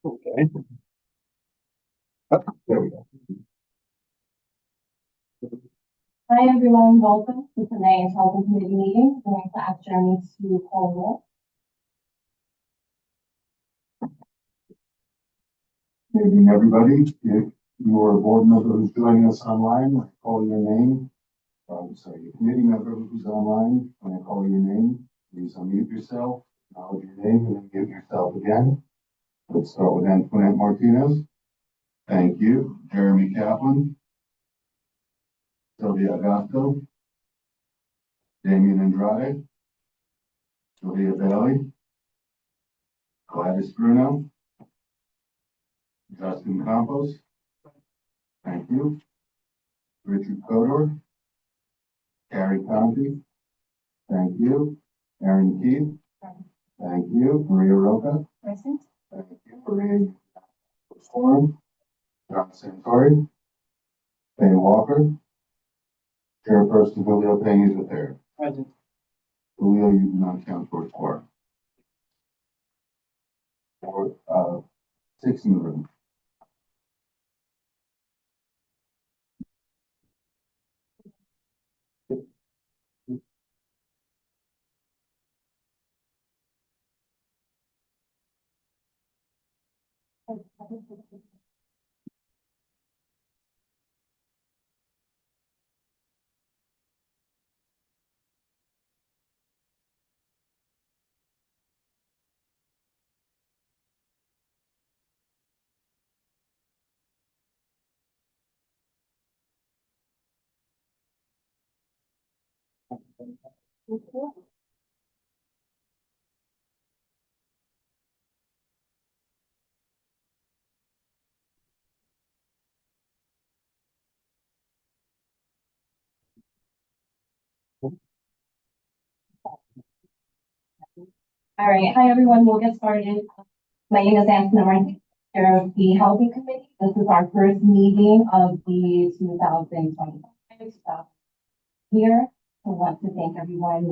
Okay. Oh, there we go. Hi everyone, welcome to tonight's Health and Committee meeting. I'm going to ask Jeremy to call roll. Good evening, everybody. If you're a board member who's joining us online, when I call your name, a committee member who's online, when I call your name, please unmute yourself, acknowledge your name, and then mute yourself again. Let's start with Antoinette Martinez. Thank you. Jeremy Kaplan. Sylvia Agasto. Damian Andrade. Sylvia Bailey. Gladys Bruno. Justin Campos. Thank you. Richard Codor. Carrie Conti. Thank you. Aaron Keith. Thank you. Maria Roca. Present. Thank you. Maria Forum. John Santori. Faye Walker. Chairperson Julio Peña is there. Present. Julio, you do not count towards quorum. Or 6 in the room. All right, hi everyone, we'll get started. My name is Antoinette Martinez, Chair of the Housing Committee. This is our first meeting of the 2025 year. I want to thank everyone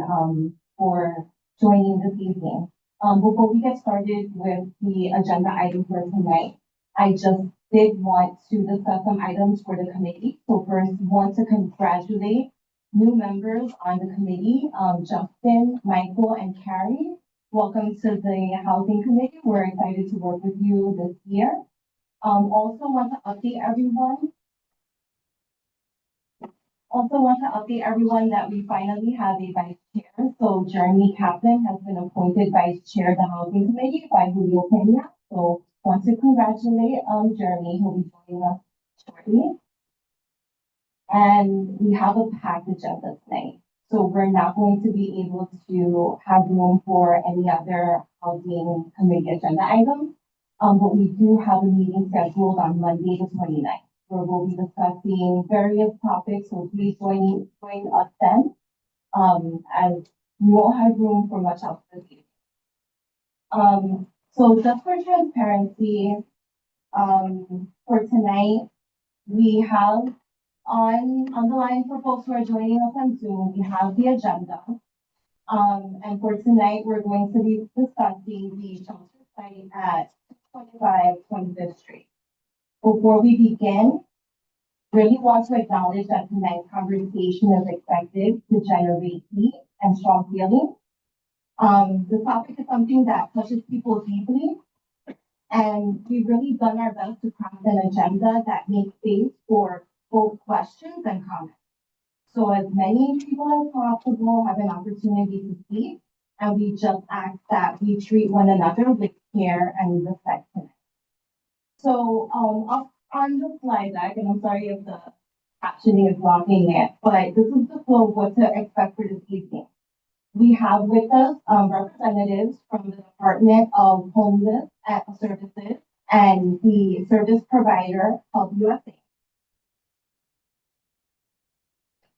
for joining this evening. Before we get started with the agenda item for tonight, I just did want to discuss some items for the committee. So first, want to congratulate new members on the committee, Justin, Michael, and Carrie. Welcome to the Housing Committee. We're excited to work with you this year. Also want to update everyone that we finally have a vice chair. So Jeremy Kaplan has been appointed vice chair of the Housing Committee by Julio Peña. So want to congratulate Jeremy, who'll be joining us shortly. And we have a packed agenda tonight. So we're not going to be able to have room for any other Housing Committee agenda items. But we do have a meeting scheduled on Monday the 29th. Where we'll be discussing various topics, so please join us then, as we won't have room for much else this evening. So just for transparency, for tonight, we have on the line for folks who are joining us on Zoom, we have the agenda. And for tonight, we're going to be discussing the shelter site at 25 25th Street. Before we begin, really want to acknowledge that tonight's conversation is expected to generate heat and strong feelings. The topic is something that touches people deeply, and we've really done our best to craft an agenda that makes space for both questions and comments. So as many people as possible have an opportunity to speak, and we just ask that we treat one another with care and respect tonight. So up on the slide deck, and I'm sorry if the captioning is blocking it, but this is the flow of what to expect for this evening. We have with us representatives from the Department of Homeless Services and the service provider Help USA.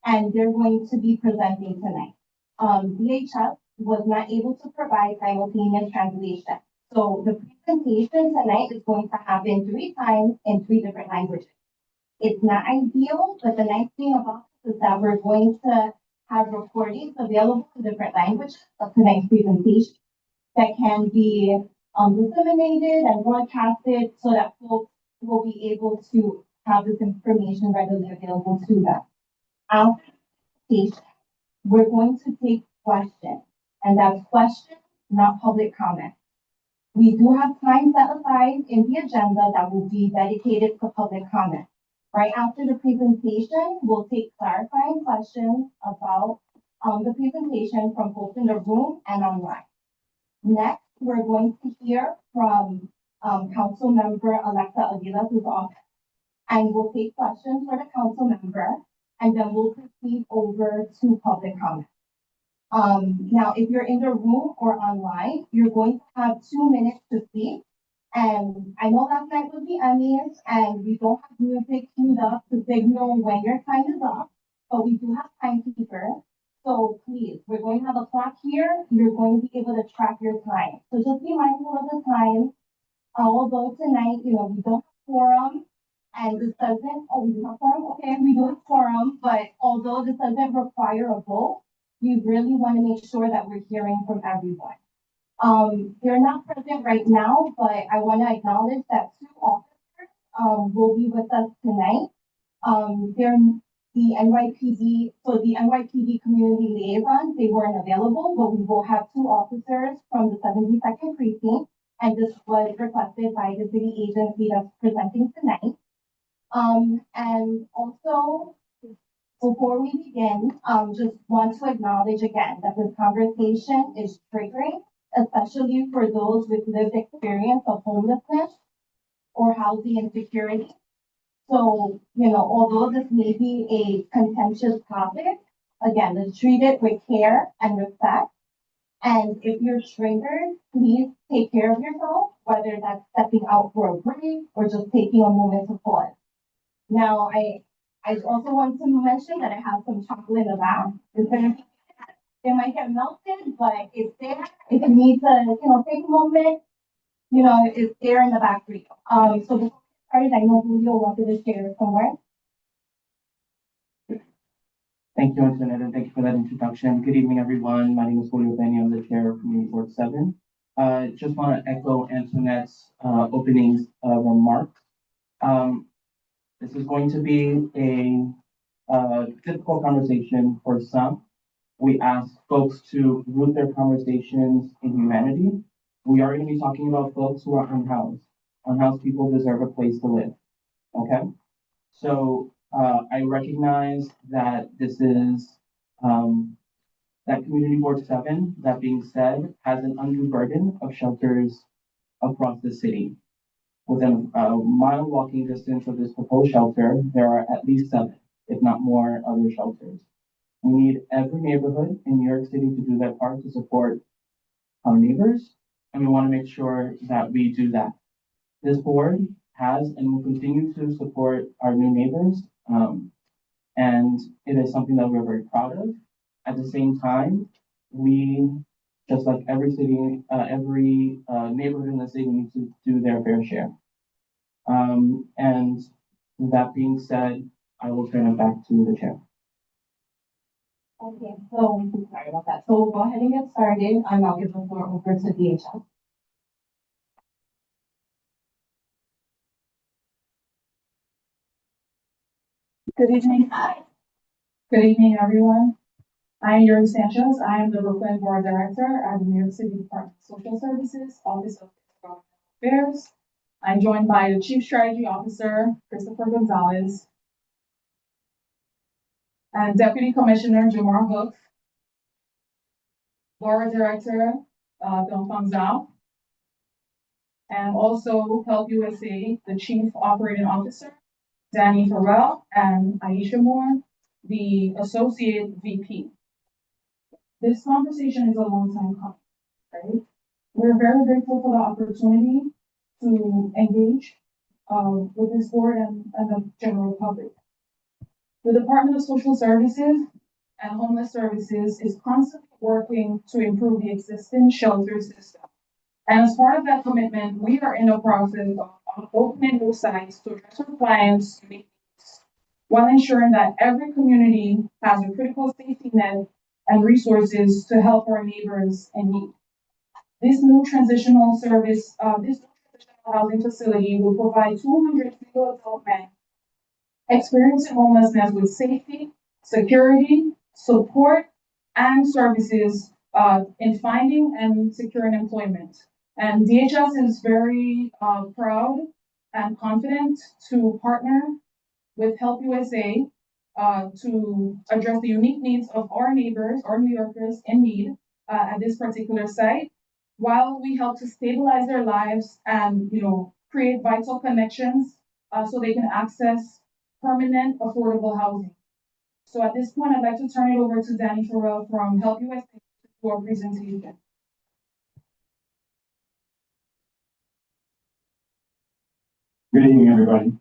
And they're going to be presenting tonight. DHS was not able to provide simultaneous translation. So the presentation tonight is going to happen 3 times in 3 different languages. It's not ideal, but the nice thing about this is that we're going to have recordings available in different languages of tonight's presentation that can be disseminated and broadcasted so that folks will be able to have this information readily available to them. After the presentation, we're going to take questions, and that's questions, not public comment. We do have time set aside in the agenda that will be dedicated for public comment. Right after the presentation, we'll take clarifying questions about the presentation from both in the room and online. Next, we're going to hear from Council Member Alexa Aguilar's office, and we'll take questions for the council member, and then we'll proceed over to public comment. Now, if you're in the room or online, you're going to have 2 minutes to speak. And I know last night was the Emmys, and we don't have music queued up to signal when your time is up, but we do have timekeepers. So please, we're going to have a clock here. You're going to be able to track your time. So just be mindful of the time. Although tonight, we don't have quorum, and this doesn't, oh, we do have quorum? Okay, we do have quorum, but although this doesn't require a vote, we really want to make sure that we're hearing from everyone. They're not present right now, but I want to acknowledge that 2 officers will be with us tonight. They're the NYPD, so the NYPD community liaisons, they weren't available, but we will have 2 officers from the 72nd precinct, and this was requested by the city agency that's presenting tonight. And also, before we begin, just want to acknowledge again that this conversation is triggering, especially for those with lived experience of homelessness or housing insecurity. So, although this may be a contentious topic, again, let's treat it with care and respect. And if you're triggered, please take care of yourself, whether that's stepping out for a break or just taking a moment to pause. Now, I also want to mention that I have some chocolate in the back. It might get melted, but it's there. If you need to, take a moment, it's there in the back for you. So before we started, I know Julio wanted to share somewhere. Thank you, Antoinette, and thank you for that introduction. Good evening, everyone. My name is Julio Benny. I'm the chair of Community Board 7. Just want to echo Antoinette's opening remarks. This is going to be a difficult conversation for some. We ask folks to root their conversations in humanity. We are going to be talking about folks who are unhoused. Unhoused people deserve a place to live. Okay? So I recognize that this is that Community Board 7, that being said, has an undue burden of shelters across the city. Within a mile walking distance of this proposed shelter, there are at least 7, if not more, other shelters. We need every neighborhood in New York City to do their part to support our neighbors, and we want to make sure that we do that. This board has and will continue to support our new neighbors, and it is something that we're very proud of. At the same time, we, just like every city, every neighborhood in the city, needs to do their fair share. And that being said, I will turn it back to the chair. Okay, so sorry about that. So we'll go ahead and get started, and I'll give the floor over to DHL. Good evening. Good evening, everyone. I am Yuri Sanchez. I am the Brooklyn Board Director at the New York City Department of Social Services, Office of Government Affairs. I'm joined by the Chief Strategy Officer, Christopher Gonzalez, and Deputy Commissioner Jamar Hook, Board Director, Don Fang Zhao, and also Help USA, the Chief Operating Officer, Danny Farrell, and Aisha Moore, the Associate VP. This conversation is a long time coming, right? We're very grateful for the opportunity to engage with this board and the general public. The Department of Social Services and Homeless Services is constantly working to improve the existing shelter system. And as part of that commitment, we are in the process of opening new sites to address our clients' needs while ensuring that every community has a critical safety net and resources to help our neighbors in need. This new transitional service, this new transitional housing facility will provide 200 single adult men experiencing homelessness with safety, security, support, and services in finding and securing employment. And DHS is very proud and confident to partner with Help USA to address the unique needs of our neighbors, our New Yorkers in need at this particular site, while we help to stabilize their lives and create vital connections so they can access permanent affordable housing. So at this point, I'd like to turn it over to Danny Farrell from Help USA for our presentation. Good evening, everybody.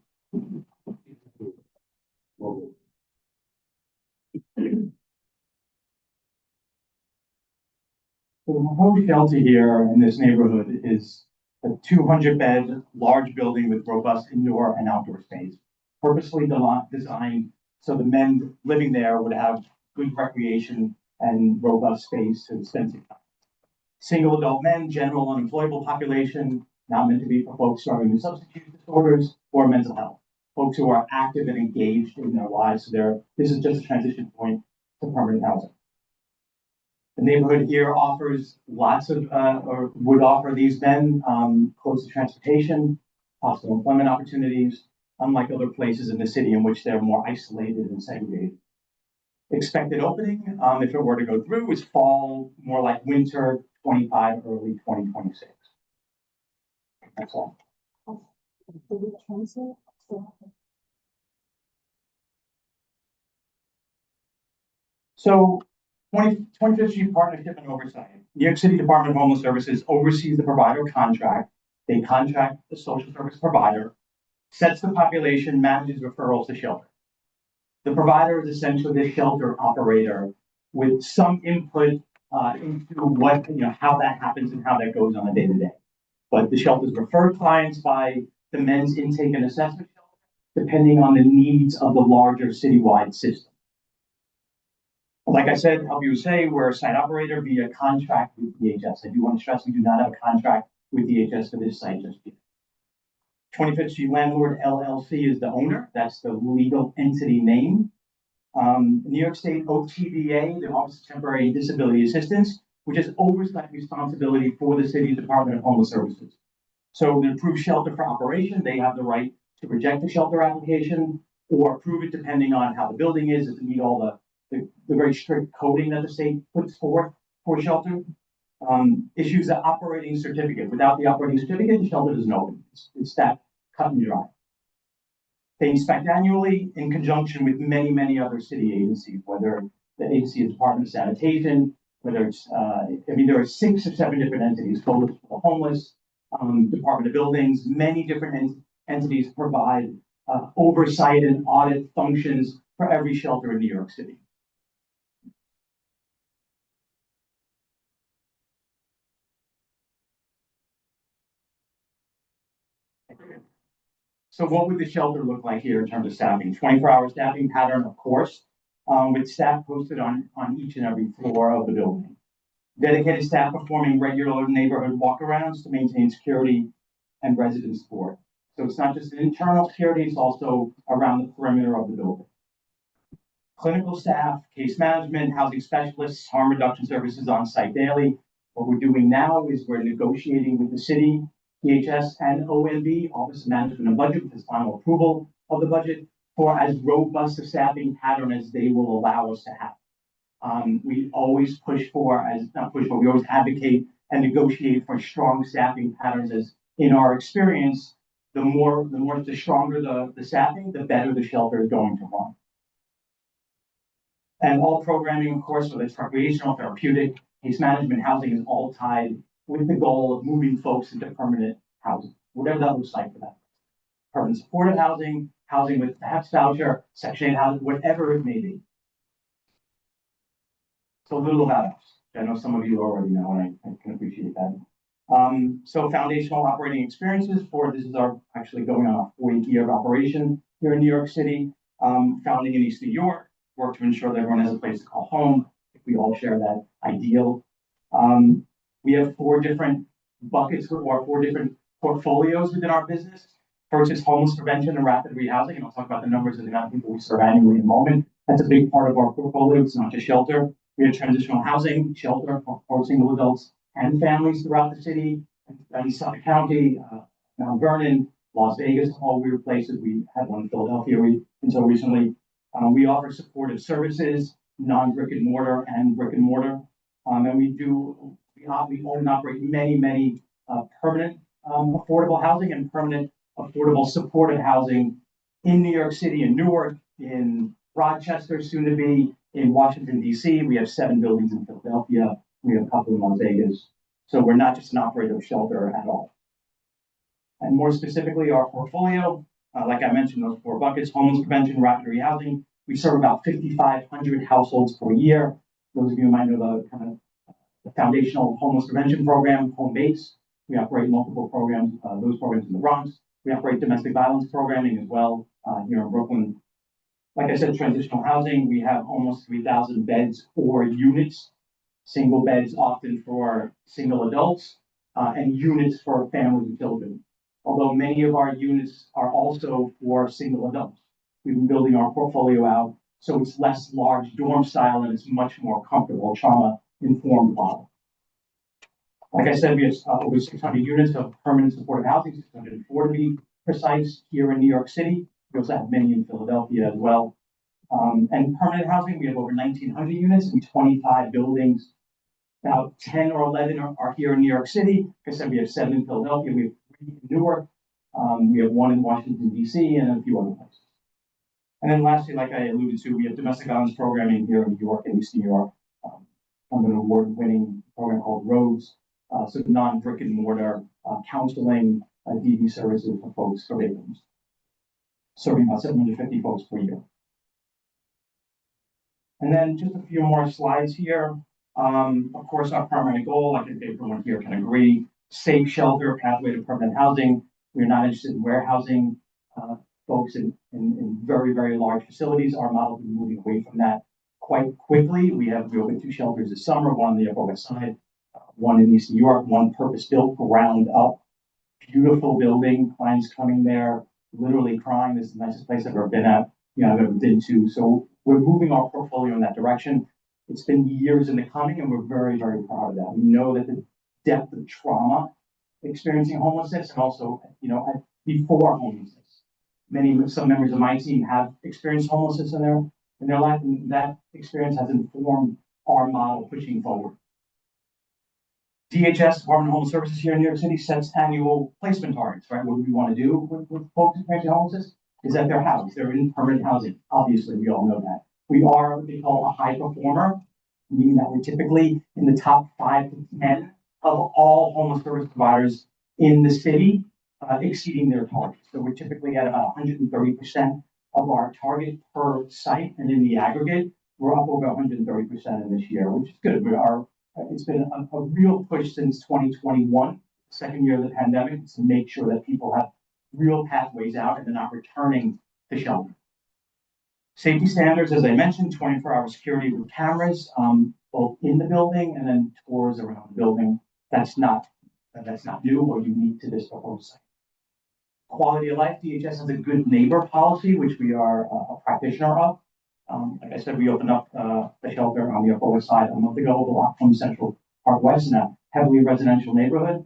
So the proposed shelter here in this neighborhood is a 200-bed large building with robust indoor and outdoor space, purposely designed so the men living there would have good recreation and robust space to spend time. Single adult men, general unemployable population, not meant to be for folks struggling with substance use disorders or mental health. Folks who are active and engaged in their lives. So this is just a transition point to permanent housing. The neighborhood here offers lots of, or would offer these men close to transportation, possible employment opportunities, unlike other places in the city in which they're more isolated and segregated. Expected opening, if it were to go through, is fall, more like winter 25, early 2026. That's all. So 25th Street Partnership and Oversight. New York City Department of Homeless Services oversees the provider contract. They contract the social service provider, sets the population, manages referrals to shelter. The provider is essentially the shelter operator with some input into what, how that happens and how that goes on a day-to-day. But the shelters refer clients by the men's intake and assessment shelter, depending on the needs of the larger citywide system. Like I said, Help USA, we're a site operator via contract with DHS. I do want to stress we do not have a contract with DHS for this site just yet. 25th Street Landlord LLC is the owner. That's the legal entity name. New York State OTDA, the Office of Temporary and Disability Assistance, which has oversight responsibility for the city's Department of Homeless Services. So the approved shelter for operation, they have the right to reject the shelter application or approve it depending on how the building is, if it meet all the very strict coding that the state puts forth for shelter. Issues the operating certificate. Without the operating certificate, the shelter doesn't open. It's that cut and dry. They inspect annually in conjunction with many, many other city agencies, whether the agency is Department of Sanitation, whether it's, there are 6 or 7 different entities, Coalition for the Homeless, Department of Buildings, many different entities provide oversight and audit functions for every shelter in New York City. So what would the shelter look like here in terms of staffing? 24-hour staffing pattern, of course, with staff posted on each and every floor of the building. Dedicated staff performing regular neighborhood walkarounds to maintain security and resident support. So it's not just internal security, it's also around the perimeter of the building. Clinical staff, case management, housing specialists, harm reduction services on site daily. What we're doing now is we're negotiating with the city, DHS, and OMB, Office of Management and Budget, with this final approval of the budget, for as robust a staffing pattern as they will allow us to have. We always push for, we always advocate and negotiate for strong staffing patterns, as in our experience, the stronger the staffing, the better the shelter is going to run. And all programming, of course, whether it's recreational, therapeutic, case management, housing, is all tied with the goal of moving folks into permanent housing, whatever that looks like for them. Permanent supportive housing, housing with perhaps voucher, Section 8 housing, whatever it may be. So a little about us. I know some of you already know, and I can appreciate that. So foundational operating experiences this is our actually going on our 40th year of operation here in New York City. Founding in East New York, work to ensure that everyone has a place to call home. If we all share that ideal. We have four different buckets or four different portfolios within our business. First is homeless prevention and rapid rehousing, and I'll talk about the numbers and the amount of people we serve annually in a moment. That's a big part of our portfolio. It's not just shelter. We have transitional housing, shelter for single adults and families throughout the city, and Suffolk County, Mount Vernon, Las Vegas, all weird places. We had one in Philadelphia until recently. We offer supportive services, non-brick and mortar and brick and mortar. And we own and operate many permanent affordable housing and permanent affordable supportive housing in New York City, in Newark, in Rochester, soon to be in Washington, D.C. We have 7 buildings in Philadelphia. We have a couple in Las Vegas. So we're not just an operator of shelter at all. And more specifically, our portfolio, like I mentioned, those 4 buckets: homeless prevention, rapid rehousing. We serve about 5,500 households per year. Those of you who might know the kind of the foundational homeless prevention program, Home Base. We operate multiple programs, those programs in the Bronx. We operate domestic violence programming as well here in Brooklyn. Like I said, transitional housing, we have almost 3,000 beds or units, single beds often for single adults, and units for families and children. Although many of our units are also for single adults. We've been building our portfolio out so it's less large dorm style and it's much more comfortable, trauma-informed model. Like I said, we have over 600 units of permanent supportive housing, 604 to be precise, here in New York City. We also have many in Philadelphia as well. And permanent housing, we have over 1,900 units in 25 buildings. About 10 or 11 are here in New York City. Like I said, we have 7 in Philadelphia, we have 3 in Newark, we have 1 in Washington, D.C., and a few other places. And then lastly, like I alluded to, we have domestic violence programming here in New York and East New York. Under an award-winning program called Roads, so non-brick and mortar counseling, DV services for folks, for victims, serving about 750 folks per year. And then just a few more slides here. Of course, our primary goal, I think everyone here can agree, safe shelter, pathway to permanent housing. We're not interested in warehousing folks in very large facilities. Our model is moving away from that quite quickly. We opened 2 shelters this summer, one on the Upper West Side, one in East New York, one purpose-built, ground up, beautiful building. Clients coming there, literally crying. This is the nicest place I've ever been at. I've ever been to. So we're moving our portfolio in that direction. It's been years in the coming, and we're very proud of that. We know that the depth of trauma experiencing homelessness, and also, before homelessness. Some members of my team have experienced homelessness in their life, and that experience has informed our model pushing forward. DHS, Department of Homeless Services here in New York City, sets annual placement targets, right? What do we want to do with folks experiencing homelessness? Is that they're housed, they're in permanent housing. Obviously, we all know that. We are what they call a high performer, meaning that we're typically in the top 5 to 10 of all homeless service providers in the city, exceeding their targets. So we're typically at about 130% of our target per site, and in the aggregate, we're up over 130% in this year, which is good. It's been a real push since 2021, second year of the pandemic, to make sure that people have real pathways out and they're not returning to shelter. Safety standards, as I mentioned, 24-hour security with cameras, both in the building and then tours around the building. That's not new or unique to this proposed site. Quality of life, DHS has a good neighbor policy, which we are a practitioner of. Like I said, we opened up a shelter on the Upper West Side a month ago, a block from Central Park West, in a heavily residential neighborhood.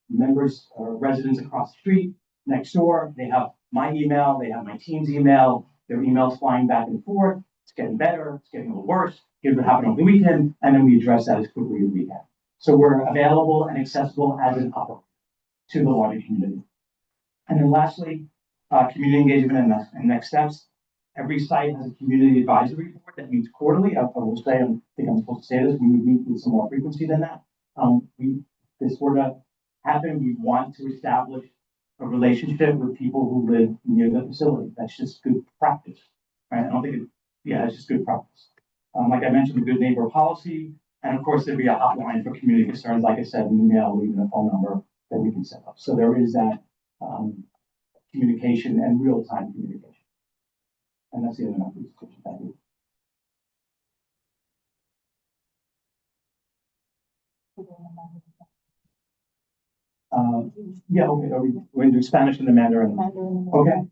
Members or residents across the street, next door, they have my email, they have my team's email, their emails flying back and forth. It's getting better, it's getting a little worse. Here's what happened over the weekend, and then we address that as quickly as we can. So we're available and accessible as an operator to the larger community. And then lastly, community engagement and next steps. Every site has a community advisory board that meets quarterly. I will say, I think I'm supposed to say this, we would meet with some more frequency than that. If this were to happen, we want to establish a relationship with people who live near the facility. That's just good practice, right? I don't think it's just good practice. Like I mentioned, the good neighbor policy, and of course there'd be a hotline for community concerns, like I said, an email, or even a phone number that we can set up. So there is that communication and real-time communication. And that's the end of my presentation. Thank you. Yeah, okay, we're gonna do Spanish and the Mandarin. Okay.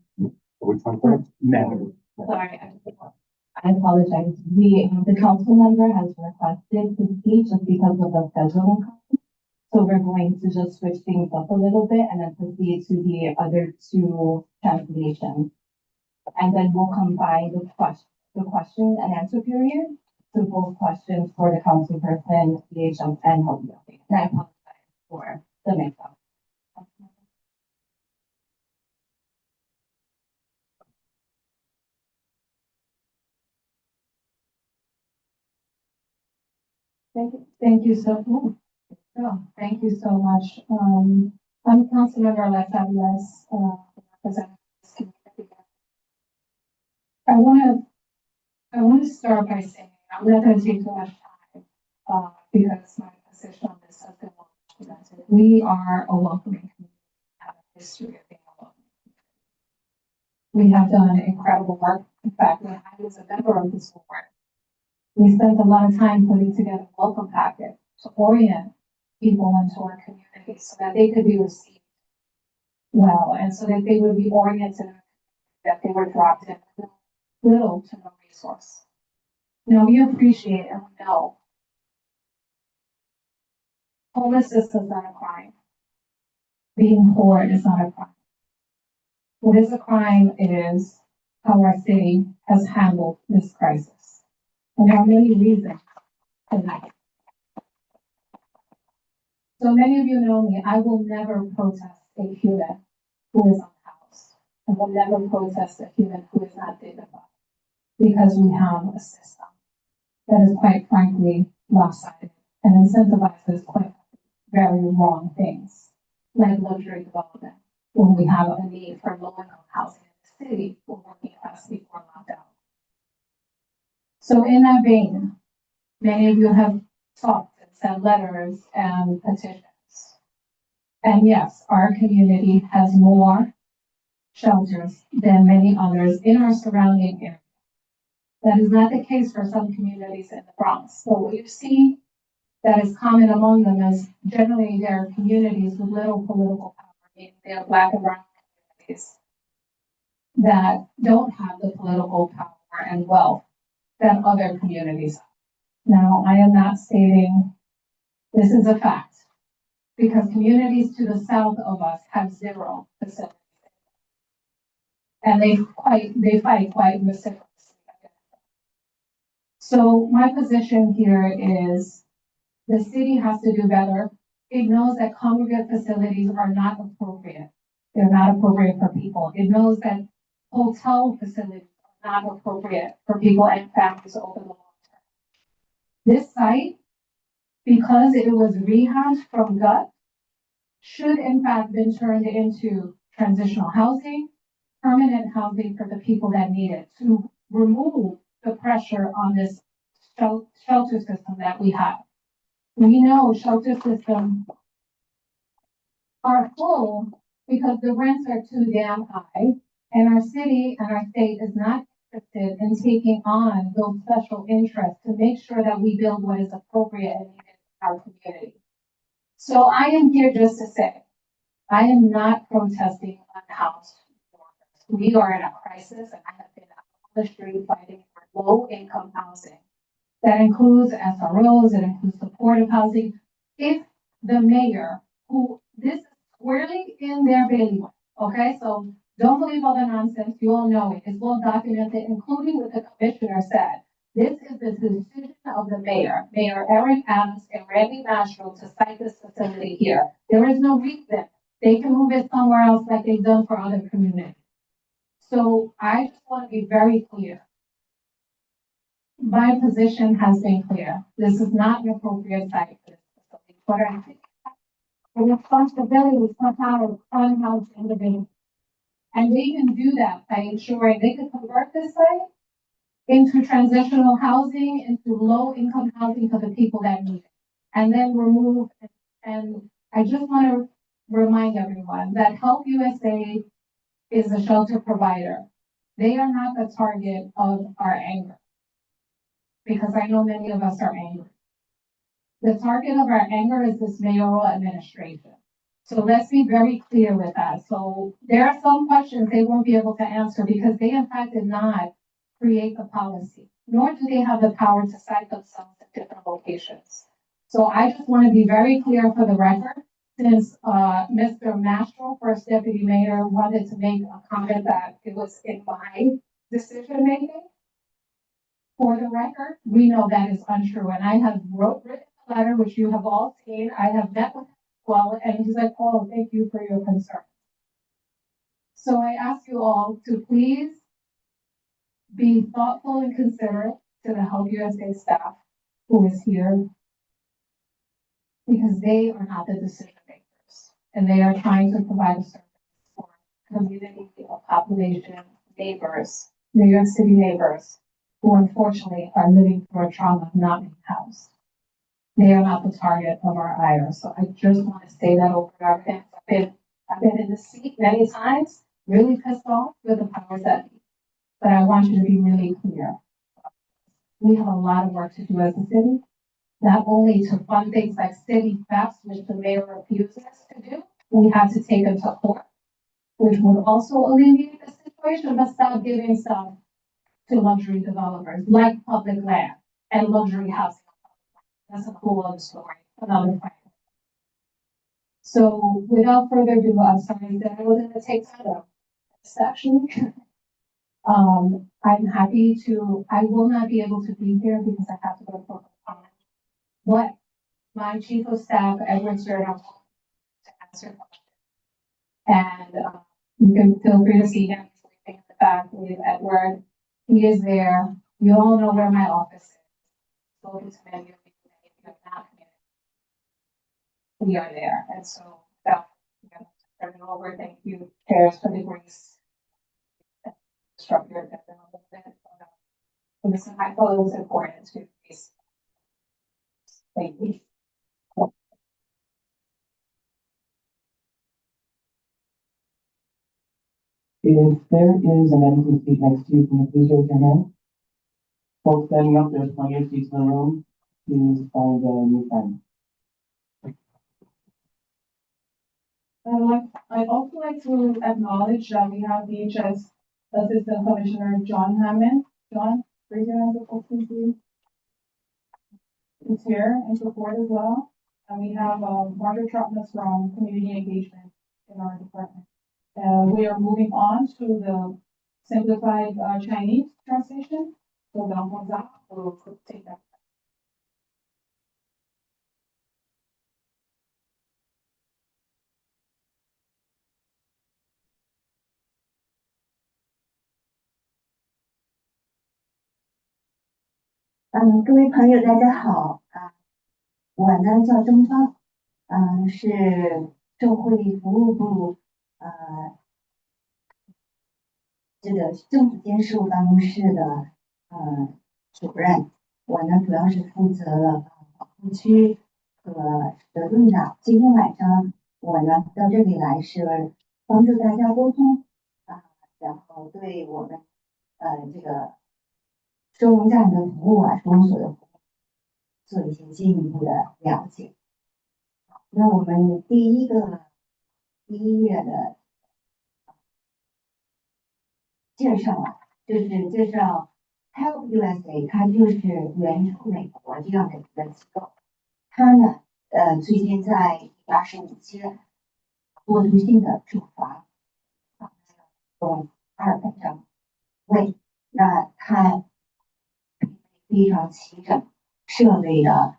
Which one first? Mandarin. Sorry, I apologize. The council member has requested to speak just because of the scheduling. So we're going to just switch things up a little bit and then proceed to the other two translations. And then we'll combine the question and answer period to both questions for the council person, DHM, and Health Building. And I apologize for the mix-up. Thank you so much. Oh, thank you so much. I'm Councilmember Alexa Velez, representing this community. I wanna start by saying, I'm not gonna take too much time, because my position on this has been well documented. We are a welcoming community, have a history of being a welcoming community. We have done incredible work. In fact, when I was a member of this board, we spent a lot of time putting together a welcome packet to orient people into our community so that they could be received well and so that they would be oriented, that they were dropped in with little to no resource. Now we appreciate and we know homelessness is not a crime. Being poor is not a crime. What is a crime is how our city has handled this crisis. And there are many reasons for that. So many of you know me, I will never protest a human who is unhoused. I will never protest a human who is not dignified because we have a system that is quite frankly lopsided and incentivizes quite very wrong things, like luxury development, when we have a need for low-income housing in the city for working class people are locked out. So in that vein, many of you have talked and sent letters and petitions. And yes, our community has more shelters than many others in our surrounding area. That is not the case for some communities in the Bronx. So what you see that is common among them is generally they're communities with little political power, meaning they're Black and brown communities that don't have the political power and wealth that other communities have. Now, I am not stating this is a fact, because communities to the south of us have zero facilities. And they fight quite vociferously. So my position here is the city has to do better. It knows that congregate facilities are not appropriate. They're not appropriate for people. It knows that hotel facilities are not appropriate for people and families over the long term. This site, because it was rehabbed from gut, should in fact been turned into transitional housing, permanent housing for the people that need it, to remove the pressure on this shelter system that we have. We know shelter systems are full because the rents are too damn high, and our city and our state is not interested in taking on those special interests to make sure that we build what is appropriate and needed in our community. So I am here just to say, I am not protesting unhoused workers. We are in a crisis, and I have been out on the street fighting for low-income housing. That includes SROs, it includes supportive housing. If the mayor, who this is squarely in their bailiwick, okay? So don't believe all the nonsense, you all know it. It's well documented, including what the commissioner said. This is the decision of the mayor, Mayor Eric Adams and Randy Mastro, to site this facility here. There is no reason they can move it somewhere else like they've done for other communities. So I just want to be very clear. My position has been clear. This is not an appropriate site for this facility, but I think the responsibility somehow of unhoused individuals. And they can do that by ensuring they can convert this site into transitional housing, into low-income housing for the people that need it. And then remove, and I just want to remind everyone that Help USA is a shelter provider. They are not the target of our anger, because I know many of us are angry. The target of our anger is this mayoral administration. So let's be very clear with that. So there are some questions they won't be able to answer because they in fact did not create the policy, nor do they have the power to cite themselves at different locations. So I just want to be very clear for the record, since Mr. Mastro, First Deputy Mayor, wanted to make a comment that it was in my decision making. For the record, we know that is untrue, and I have written a letter, which you have all seen. I have met with him as well, and he's like, oh, thank you for your concern. So I ask you all to please be thoughtful and considerate to the Help USA staff who is here, because they are not the decision makers, and they are trying to provide a service for community, a population, neighbors, New York City neighbors, who unfortunately are living through a trauma of not being housed. They are not the target of our ire. So I just want to say that over our fans. I've been in the seat many times, really pissed off with the powers that be. But I want you to be really clear. We have a lot of work to do as a city, not only to fund things like city fest, which the mayor refuses to do. We have to take them to court, which would also alleviate the situation, but stop giving stuff to luxury developers like public land and luxury housing. That's a whole other story, another fight. So without further ado, I'm sorry that I wasn't gonna take time up. Actually, I'm happy to, I will not be able to be here because I have to go to public comment. But my chief of staff, Edward Stern, to answer questions. And you can feel free to see him sleeping in the back with Edward. He is there. You all know where my office is. Spoken to many of you, many of you have not communicated. We are there, and so that, turn it over. Thank you, chairs, for the grace. Structure that a little bit. And this, I thought it was important to please. Thank you. If there is an empty seat next to you, can you please raise your hand? Folks standing up, there's plenty of seats in the room. Please find a new friend. I'd also like to acknowledge that we have DHS Assistant Commissioner John Hammond. John, raise your hand before please. He's here in support as well. And we have Margaret Trotness from Community Engagement in our department. We are moving on to the simplified Chinese translation. So Don Gonzalez will take that. 各位朋友，大家好我呢叫钟芳，是社会服务部这个政府监事务办公室的主任。我呢主要是负责保护区和责任的。今天晚上我呢到这里来是帮助大家沟通然后对我们这个收容站的服务收容所的服务做一些进一步的了解。那我们第一页的介绍就是介绍 Help USA， 它就是援助美国这样的一个机构。它呢最近在25届过渡性的住房用200张位，那它非常齐整设备的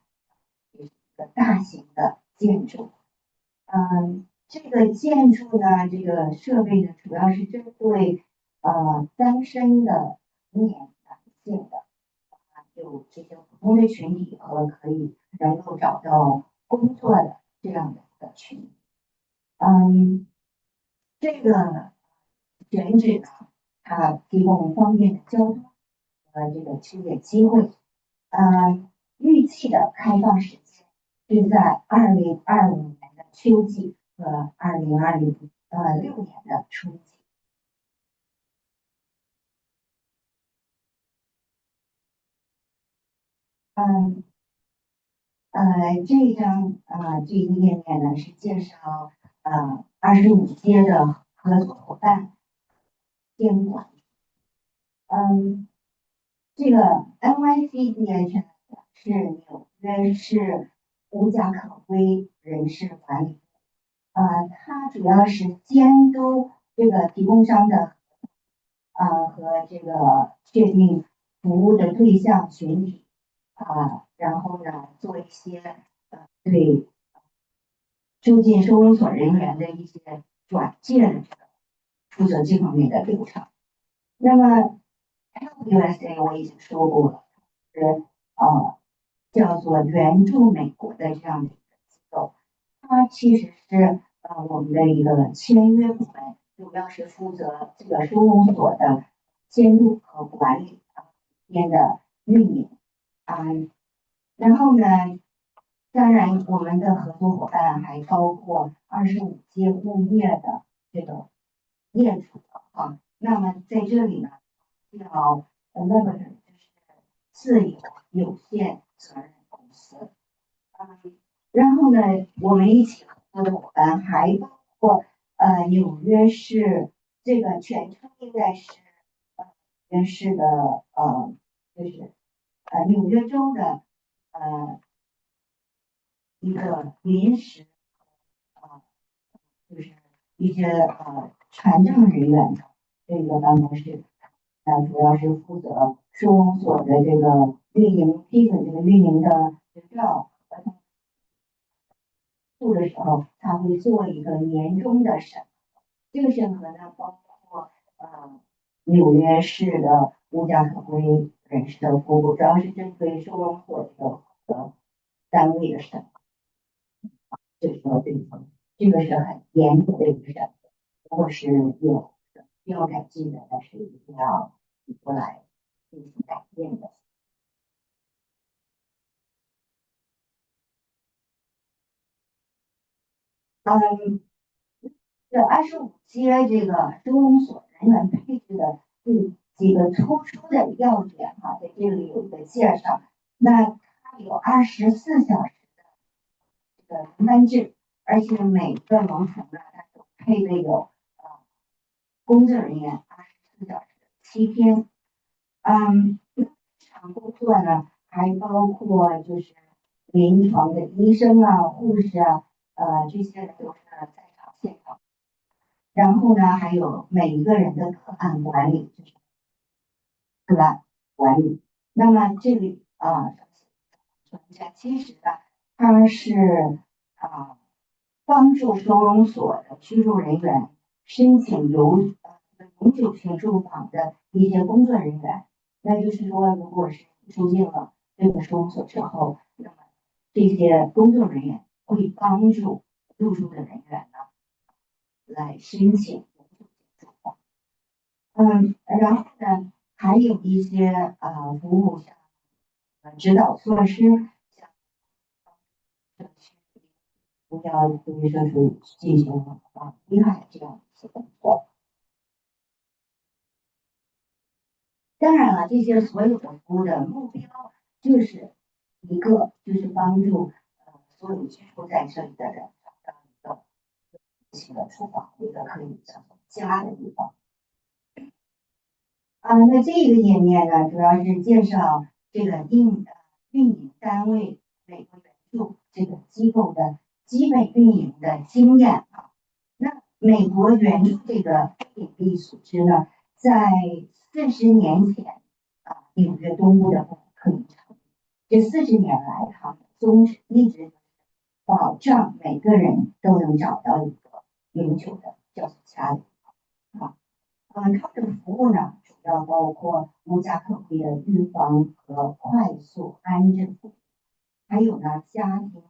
一个大型的建筑。这个建筑呢，这个设备呢，主要是针对单身的成年男性的有这些普通的群体和可以能够找到工作的这样的一个群体。这个选址呢，它提供方便的交通和这个就业机会。预计的开放时间是在2025年的秋季和2026年的春季。这一张这一个页面呢是介绍25街的合作伙伴监管。这个 NYCDHS 是纽约市无家可归人士管理。它主要是监督这个提供商的和这个确定服务的对象群体然后呢做一些对就近收容所人员的一些转介的负责这方面的流程。那么 USA 我已经说过了，是叫做援助美国的这样的一个机构，它其实是我们的一个签约部门，主要是负责这个收容所的监督和管理边的运营然后呢，当然我们的合作伙伴还包括25街物业的这个业主那么在这里呢，叫 Limited 就是自有有限责任公司然后呢，我们一起合作的伙伴还包括纽约市这个全称应该是纽约市的就是纽约州的一个临时就是一些传证人员的这个办公室，主要是负责收容所的这个运营，批准这个运营的执照合同的时候，他会做一个年终的审核。这个审核呢，包括纽约市的无家可归人士的服务，主要是针对收容所的单位的审核。这个是很严格的一个审核，如果是有需要改进的，但是一定要提出来进行改变的。这25街这个收容所人员配置的几个突出的要点在这里有一个介绍。那它有24小时的这个轮班制，而且每个楼层呢，它都配备有工作人员24小时7天。日常工作呢，还包括就是临床的医生护士这些人都是在场现场。然后呢，还有每一个人的个案管理，就是个案管理。那么这里说一下，其实呢，它是帮助收容所的居住人员申请永久性住房的一些工作人员。那就是说，如果是住进了这个收容所之后，那么这些工作人员会帮助入住的人员呢来申请永久性住房。然后呢，还有一些服务像指导措施，像社区不要对社区进行危害这样一些工作。当然了，这些所有的服务的目标就是一个，就是帮助所有居住在这里的人找到一个新的住房，一个可以叫做家的地方。那这个页面呢，主要是介绍这个运营单位美国援助这个机构的基本运营的经验那美国援助这个非营利组织呢，在40年前纽约东部的布鲁克林成立。这40年来，他们宗旨一直保障每个人都能找到一个永久的叫做家的地方他们的服务呢，主要包括无家可归的预防和快速安置服务，还有呢家庭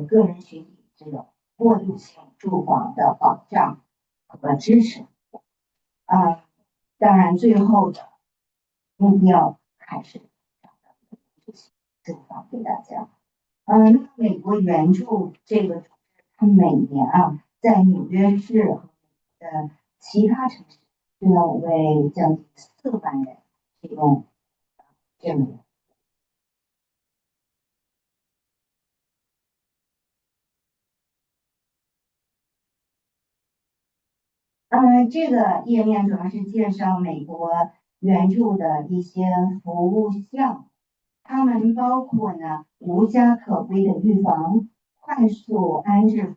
个人群体这个过渡性住房的保障和支持。当然最后的目标还是找到一个永久性住房给大家。美国援助这个组织，它每年在纽约市和其他城市就要为将近4万人提供这样的。这个页面主要是介绍美国援助的一些服务项目，它们包括呢无家可归的预防、快速安置，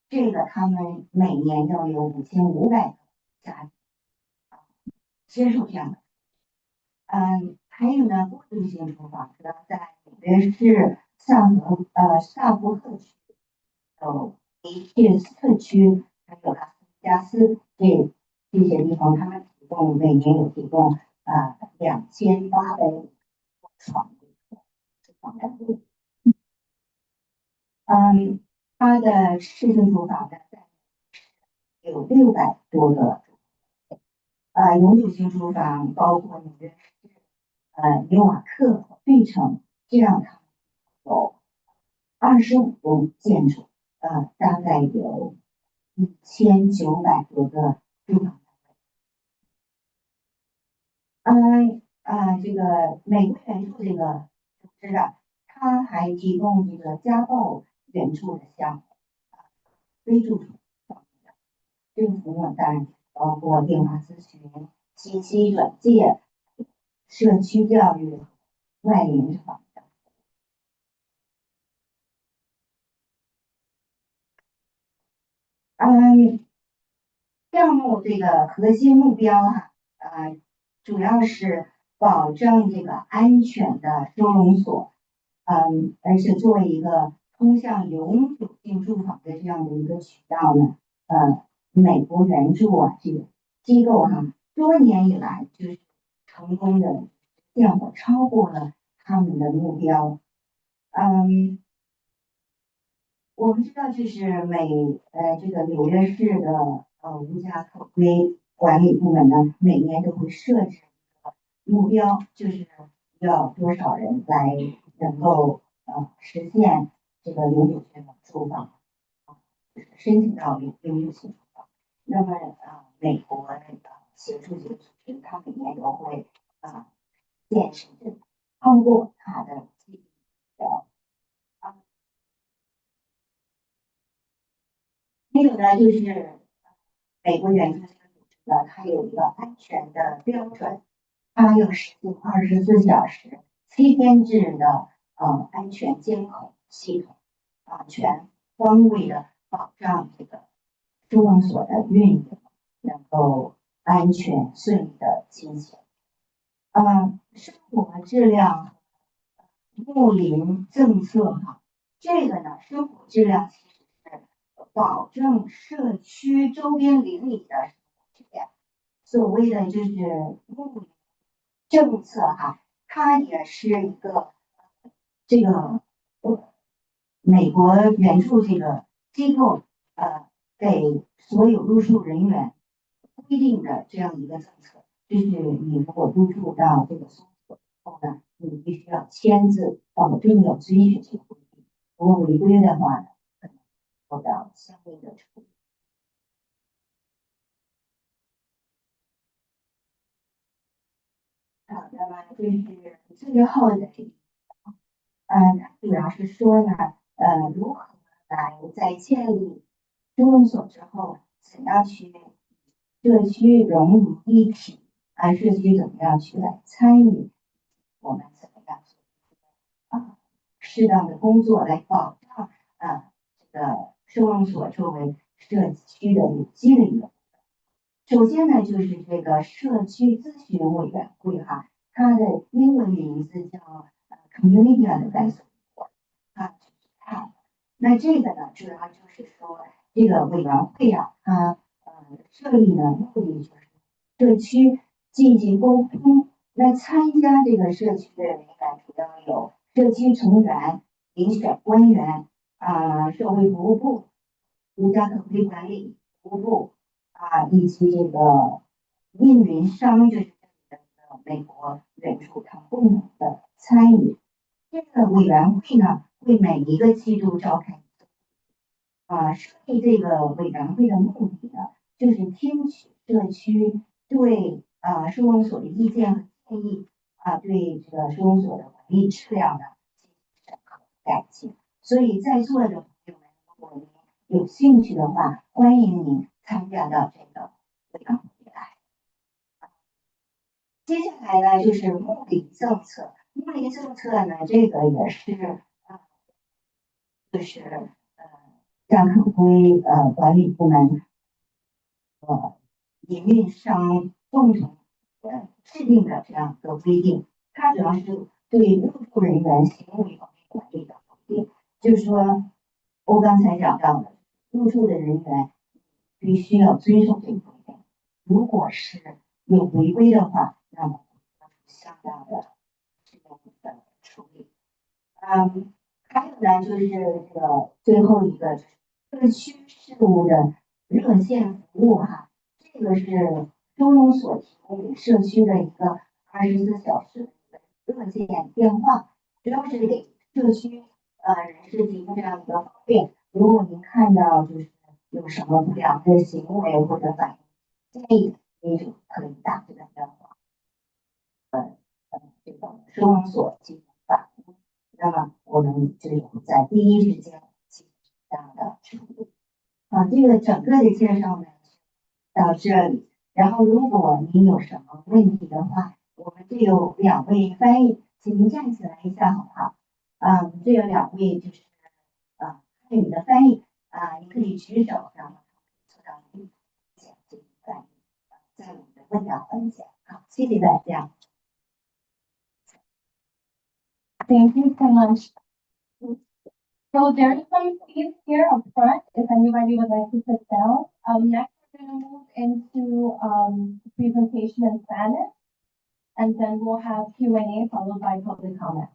这个他们每年要有5500个家庭接受这样的。还有呢，过渡性住房，主要在纽约市萨福克区、维切斯特区，还有拉斯维加斯这些地方，他们每年有提供2800床的住房单位。它的市政住房呢，有600多个。永久性住房包括纽约市、纽瓦克、费城，这样它有25栋建筑，大概有1900多个住房单位。这个美国援助这个组织啊，它还提供这个家暴援助的项目，非住房的这个服务当然包括电话咨询、信息转介、社区教育、外联访等。项目这个核心目标主要是保证这个安全的收容所，而且作为一个通向永久性住房的这样的一个渠道呢，美国援助这个机构多年以来就是成功的实现或超过了他们的目标。我们知道，就是这个纽约市的无家可归管理部门呢，每年都会设置目标，就是要多少人来能够实现这个永久性的住房，申请到永久性住房。那么美国协助这个组织，它每年都会建设超过它的目标。还有呢，就是美国援助这个组织呢，它有一个安全的标准，它要实行24小时、7天制的安全监控系统，全方位的保障这个收容所的运营能够安全顺利的进行。生活质量、睦邻政策这个呢，生活质量其实是保证社区周边邻里的生活质量。所谓的就是睦邻政策它也是一个这个美国援助这个机构给所有入住人员规定的这样一个政策，就是你如果入住到这个搜索后呢，你必须要签字，保证要遵循这个规定。如果违规的话呢，可能受到相应的处理。好，那么这是最后的这个，它主要是说呢，如何来在建立收容所之后，怎样去社区融入一体，社区怎么样去来参与，我们怎么样适当的工作来保障这个收容所作为社区的有机的一个。首先呢，就是这个社区咨询委员会它的英文名字叫Community Advisory Board 那这个呢，主要就是说这个委员会它设立呢目的就是社区进行沟通。那参加这个社区的人员主要有社区成员、遴选官员社会服务部、无家可归管理服务部以及这个运营商，就是美国援助他们共同的参与。这个委员会呢，会每一个季度召开设立这个委员会的目的呢，就是听取社区对收容所的意见和建议对这个收容所的管理质量呢进行审核改进。所以在座的朋友们，如果您有兴趣的话，欢迎您参加到这个非常厉害。接下来呢，就是睦邻政策。睦邻政策呢，这个也是就是让肯规管理部门营运商共同制定的这样一个规定。它主要是对入驻人员行为方面管理的规定，就是说，我刚才讲到的，入驻的人员必须要遵守这个规定，如果是有违规的话，那么相当的这个处理。还有呢，就是这个最后一个社区事务的热线服务哈，这个是收容所提供给社区的一个24小时热线电话，主要是给社区人士提供这样一个方便。如果您看到就是有什么不良的行为或者反映建议，您就可以打这个电话。这个收容所进行反映，那么我们就有在第一时间进行这样的处理。这个整个的介绍呢到这里，然后如果您有什么问题的话，我们这有2位翻译，请您站起来一下好不好？这有2位就是汉语的翻译你可以举手，然后做到您讲这个翻译，在我们的问答环节。好，谢谢大家。Thank you so much. So there is some seats here up front if anybody would like to sit down. Next we're going to move into presentation in Spanish, and then we'll have Q&A followed by public comment.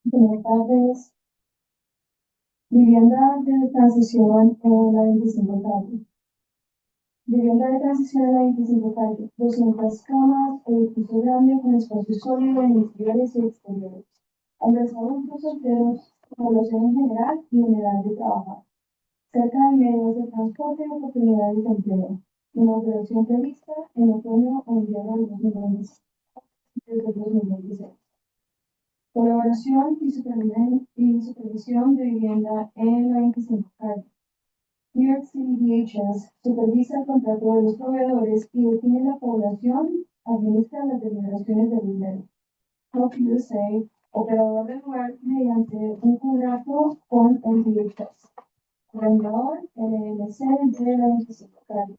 Buenas tardes. Vivienda de transición en la 25 calle. Vivienda de transición en la 25 calle. 200 camas, edificio grande con espacio sólido en interiores y exteriores. Hombres adultos solteros, población en general y en edad de trabajar. Cerca de medios de transporte y oportunidades de empleo. Inauguración prevista en otoño o invierno del 2026. Desde 2026. Colaboración y supervisión de vivienda en la 25 calle. New York City DHS supervisa el contrato de los proveedores y define la población, administra las deliberaciones del dinero. Help USA, operador del lugar mediante un contrato con el DHS. Vendedor, LLC de la 25 calle.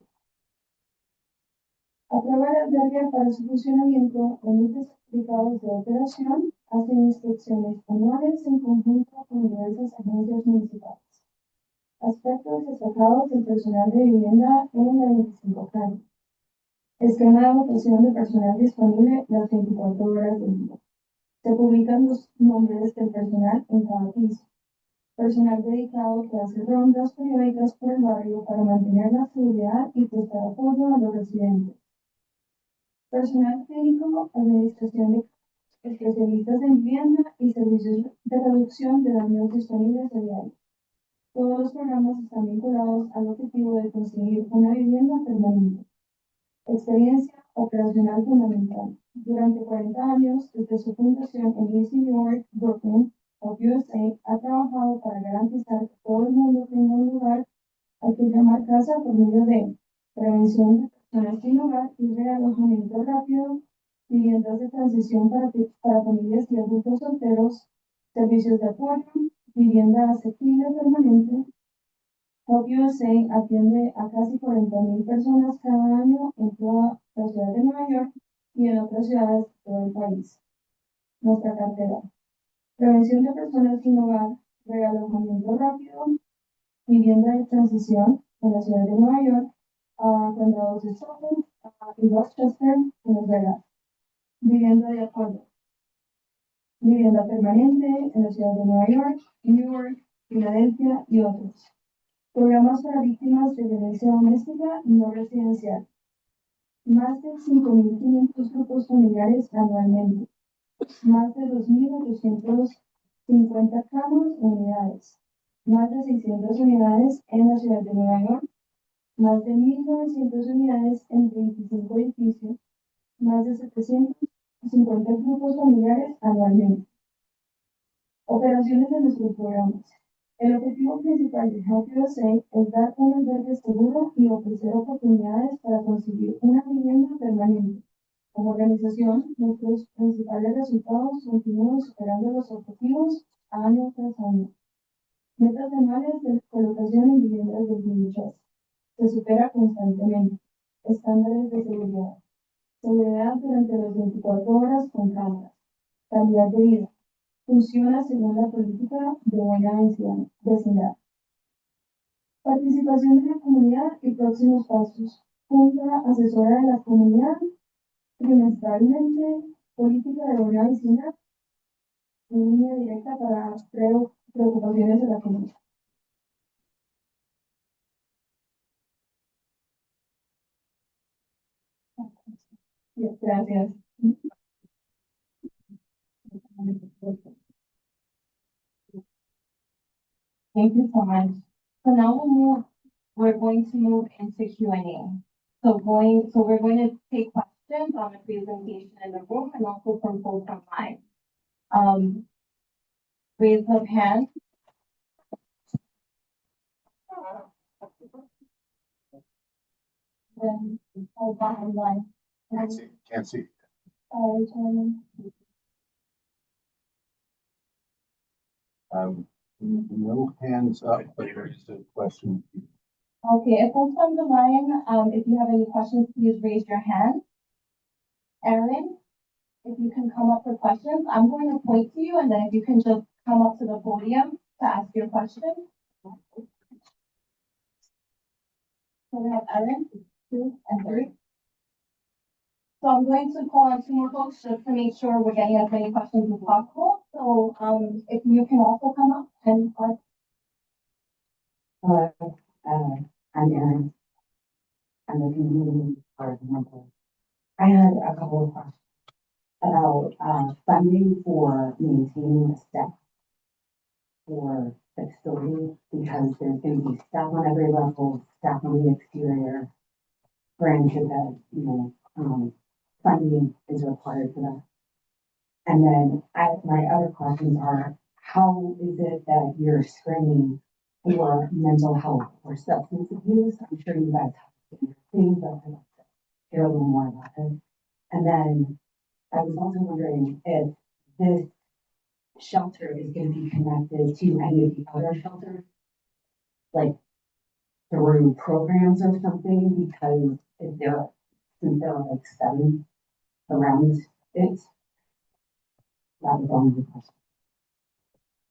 Aprueba el albergue para su funcionamiento, emite certificados de operación, hace inspecciones anuales en conjunto con diversas agencias municipales. Aspectos destacados del personal de vivienda en la 25 calle. Esquema de votación de personal disponible las 24 horas del día. Se publican los nombres del personal en cada piso. Personal dedicado que hace rondas periódicas por el barrio para mantener la seguridad y prestar apoyo a los residentes. Personal clínico, administración de especialistas en vivienda y servicios de reducción de daños disponibles a diario. Todos los programas están vinculados al objetivo de conseguir una vivienda permanente. Experiencia operacional fundamental. Durante 40 años, desde su fundación en East New York, Brooklyn, of USA, ha trabajado para garantizar que todo el mundo tenga un lugar al que llamar casa por medio de prevención de personas sin hogar y realojamiento rápido, viviendas de transición para familias y adultos solteros, servicios de apoyo, vivienda asequible permanente. Help USA atiende a casi 40,000 personas cada año en toda la ciudad de Nueva York y en otras ciudades de todo el país. Nuestra cartera. Prevención de personas sin hogar, realojamiento rápido, vivienda de transición en la ciudad de Nueva York, condados de Suffolk y Westchester en Las Vegas. Vivienda de acuerdo. vivienda permanente en la ciudad de Nueva York, Newark, Filadelfia y otros. Programas para víctimas de violencia doméstica no residencial. Más de 5.500 grupos familiares anualmente. Más de 2.850 camas o unidades. Más de 600 unidades en la ciudad de Nueva York. Más de 1.900 unidades en 25 edificios. Más de 750 grupos familiares anualmente. Operaciones de nuestros programas. El objetivo principal de Help USA es dar un albergue seguro y ofrecer oportunidades para conseguir una vivienda permanente. Como organización, nuestros principales resultados continúan superando los objetivos año tras año. Metas anuales de colocación en viviendas de nichos. Se supera constantemente. Estándares de seguridad. Seguridad durante las 24 horas con cámaras. Calidad de vida. Funciona según la política de buena vecindad. Participación de la comunidad y próximos pasos. Junta asesora de la comunidad, trimestralmente, política de buena vecindad, en línea directa para preocupaciones de la comunidad. Gracias. Thank you so much. So now we're going to move into Q&A. So we're going to take questions on the presentation in the room and also from folks online. Raise of hand. Then hold on online. Can't see. No hands up, but there's a question. Okay, if folks on the line, if you have any questions, please raise your hand. Erin, if you can come up for questions, I'm going to point to you, and then if you can just come up to the podium to ask your question. So we have Erin, 2, and 3. So I'm going to call on 2 more folks just to make sure we're getting as many questions as possible. So if you can also come up and ask. I'm Erin. I'm the community part member. I had a couple of questions about funding for maintaining the staff for the facility, because there's going to be staff on every level, staff on the exterior. Granted that, funding is required for that. And then my other questions are, how is it that you're screening for mental health or substance abuse? I'm sure you guys have different things, but I'd like to hear a little more about it. And then I was also wondering if this shelter is going to be connected to any of the other shelters, like through programs or something, because since there are like 7 around it, that was all my question.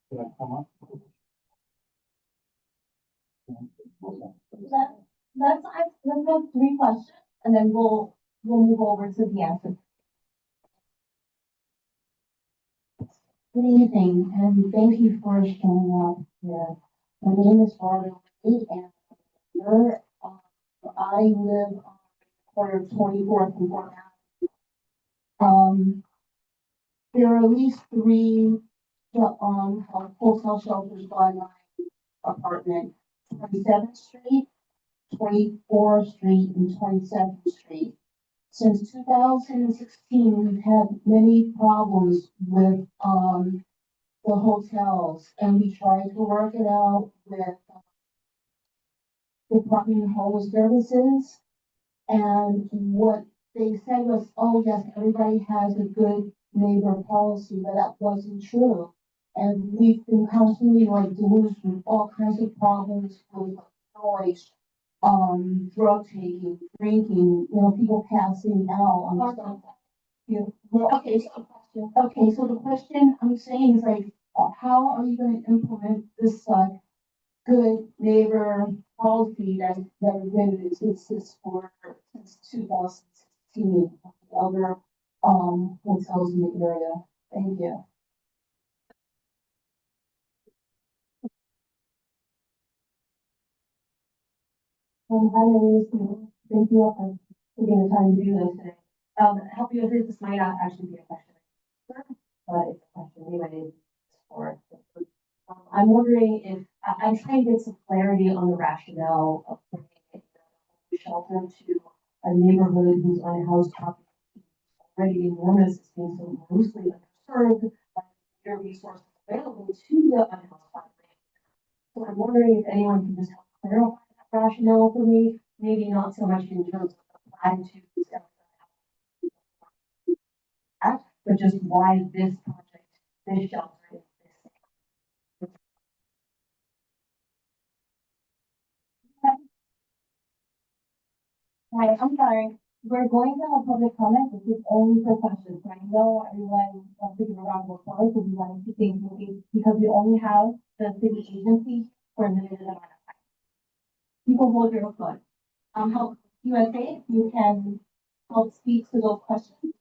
Did I come up? Let's have 3 questions, and then we'll move over to the answer. Good evening, and thank you for showing up here. My name is Barbara Lee, and I live on the corner of 24th and 4th Avenue. There are at least 3 hotel shelters by my apartment: 27th Street, 24th Street, and 27th Street. Since 2016, we've had many problems with the hotels, and we tried to work it out with Department of Homeless Services. And what they said was, oh yes, everybody has a good neighbor policy, but that wasn't true. And we've been constantly dealing with all kinds of problems with noise, drug taking, drinking, people passing out on stuff. Okay, so the question I'm saying is how are you going to implement this good neighbor policy that has been in existence since 2016 with other hotels in the area? Thank you. Hi, my name is Tina. Thank you all for taking the time to do this today. Help you with this might not actually be a question, but it's a question related for. I'm wondering if, I'm trying to get some clarity on the rationale of bringing a shelter to a neighborhood whose unhoused population is already enormous, it's being so grossly underserved by the resources available to the unhoused population. So I'm wondering if anyone can just help clarify that rationale for me, maybe not so much in terms of the platitudes, but just why this project, this shelter is this. Hi, I'm sorry. We're going to have public comment. This is only for questions. So I know everyone wants to give a round of applause because we want to keep things moving because we only have the city agency for a limited amount of time. People hold your applause. Help USA, you can help speak to those questions.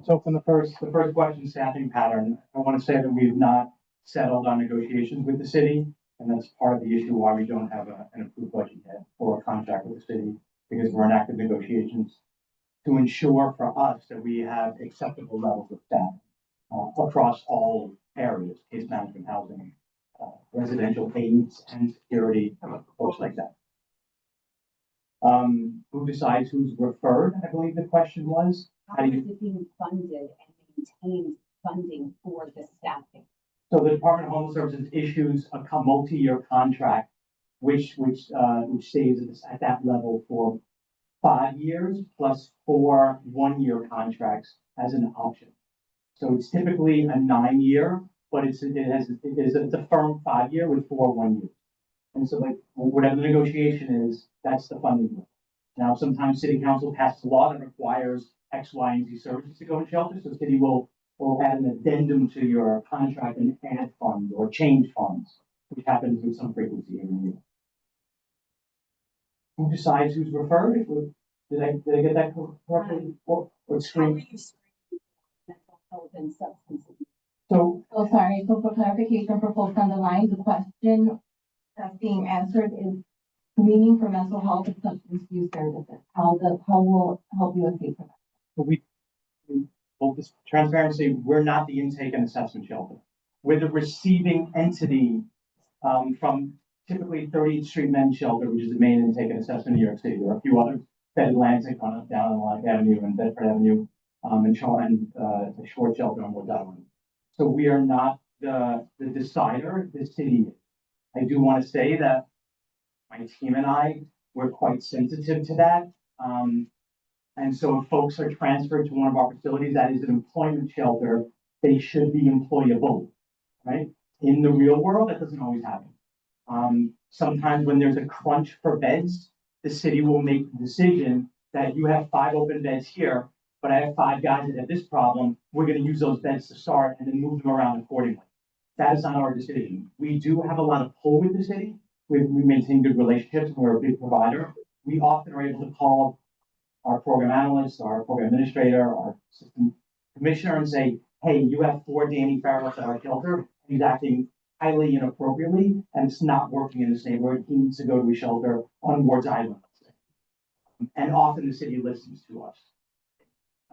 So from the first question, staffing pattern, I want to say that we've not settled on negotiations with the city. And that's part of the issue why we don't have an approved budget yet or a contract with the city, because we're in active negotiations to ensure for us that we have acceptable levels of staff across all areas, case management, housing, residential aids and security, folks like that. Who decides who's referred? I believe the question was. How is it being funded and maintained funding for the staffing? So the Department of Homeless Services issues a multi-year contract, which stays at that level for 5 years plus 4 one-year contracts as an option. So it's typically a 9-year, but it's a firm 5-year with 4 1-year. And so like whatever the negotiation is, that's the funding level. Now, sometimes city council passes a law that requires X, Y, and Z services to go in shelter. So the city will add an addendum to your contract and add funds or change funds, which happens with some frequency every year. Who decides who's referred? Did I get that correctly? Or screen? Mental health and substance abuse. So, Oh, sorry. So for clarification for folks on the line, the question that's being answered is meaning for mental health and substance use services. How will Help USA for that? well, this transparency, we're not the intake and assessment shelter. We're the receiving entity from typically 30th Street Men's Shelter, which is the main intake and assessment in New York City. There are a few others, Bed Atlantic on down on Lake Avenue and Bedford Avenue, and the short shelter on Wood Island. So we are not the decider, the city is. I do want to say that my team and I were quite sensitive to that. And so if folks are transferred to one of our facilities that is an employment shelter, they should be employable, right? In the real world, that doesn't always happen. Sometimes when there's a crunch for beds, the city will make the decision that you have 5 open beds here, but I have 5 guys that have this problem. We're going to use those beds to start and then move them around accordingly. That is not our decision. We do have a lot of pull with the city. We maintain good relationships. We're a big provider. We often are able to call our program analyst, our program administrator, our system commissioner and say, hey, you have 4 Danny Farrells at our shelter. He's acting highly inappropriately and it's not working in this neighborhood. He needs to go to a shelter on Ward's Island. And often the city listens to us.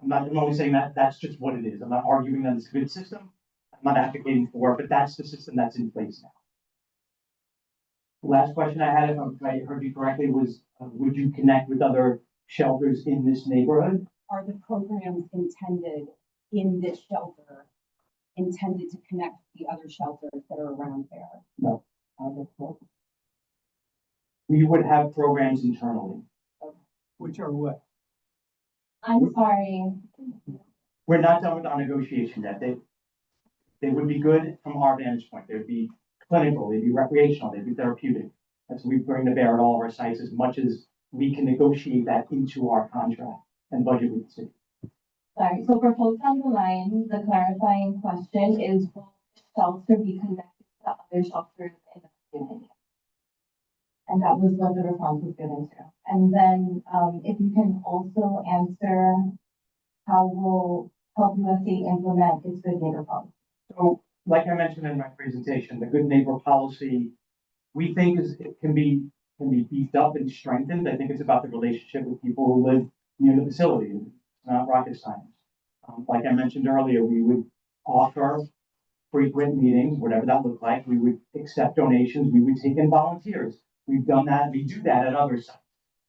I'm only saying that that's just what it is. I'm not arguing that it's a good system. I'm not advocating for it, but that's the system that's in place now. The last question I had, if I heard you correctly, was would you connect with other shelters in this neighborhood? Are the programs intended in this shelter intended to connect with the other shelters that are around there? No. We would have programs internally. Which are what? I'm sorry. We're not done with our negotiation yet. They would be good from our vantage point. They would be clinical, they'd be recreational, they'd be therapeutic. That's what we bring to bear at all of our sites as much as we can negotiate that into our contract and budget with the city. Sorry. So for folks on the line, the clarifying question is will the shelter be connected to other shelters in the community? And that was what the response was given to. And then if you can also answer how will Help USA implement its good neighbor policy? So, like I mentioned in my presentation, the good neighbor policy we think it can be beefed up and strengthened. I think it's about the relationship with people who live near the facility. It's not rocket science. Like I mentioned earlier, we would offer frequent meetings, whatever that looked like. We would accept donations. We would take in volunteers. We've done that. We do that at other sites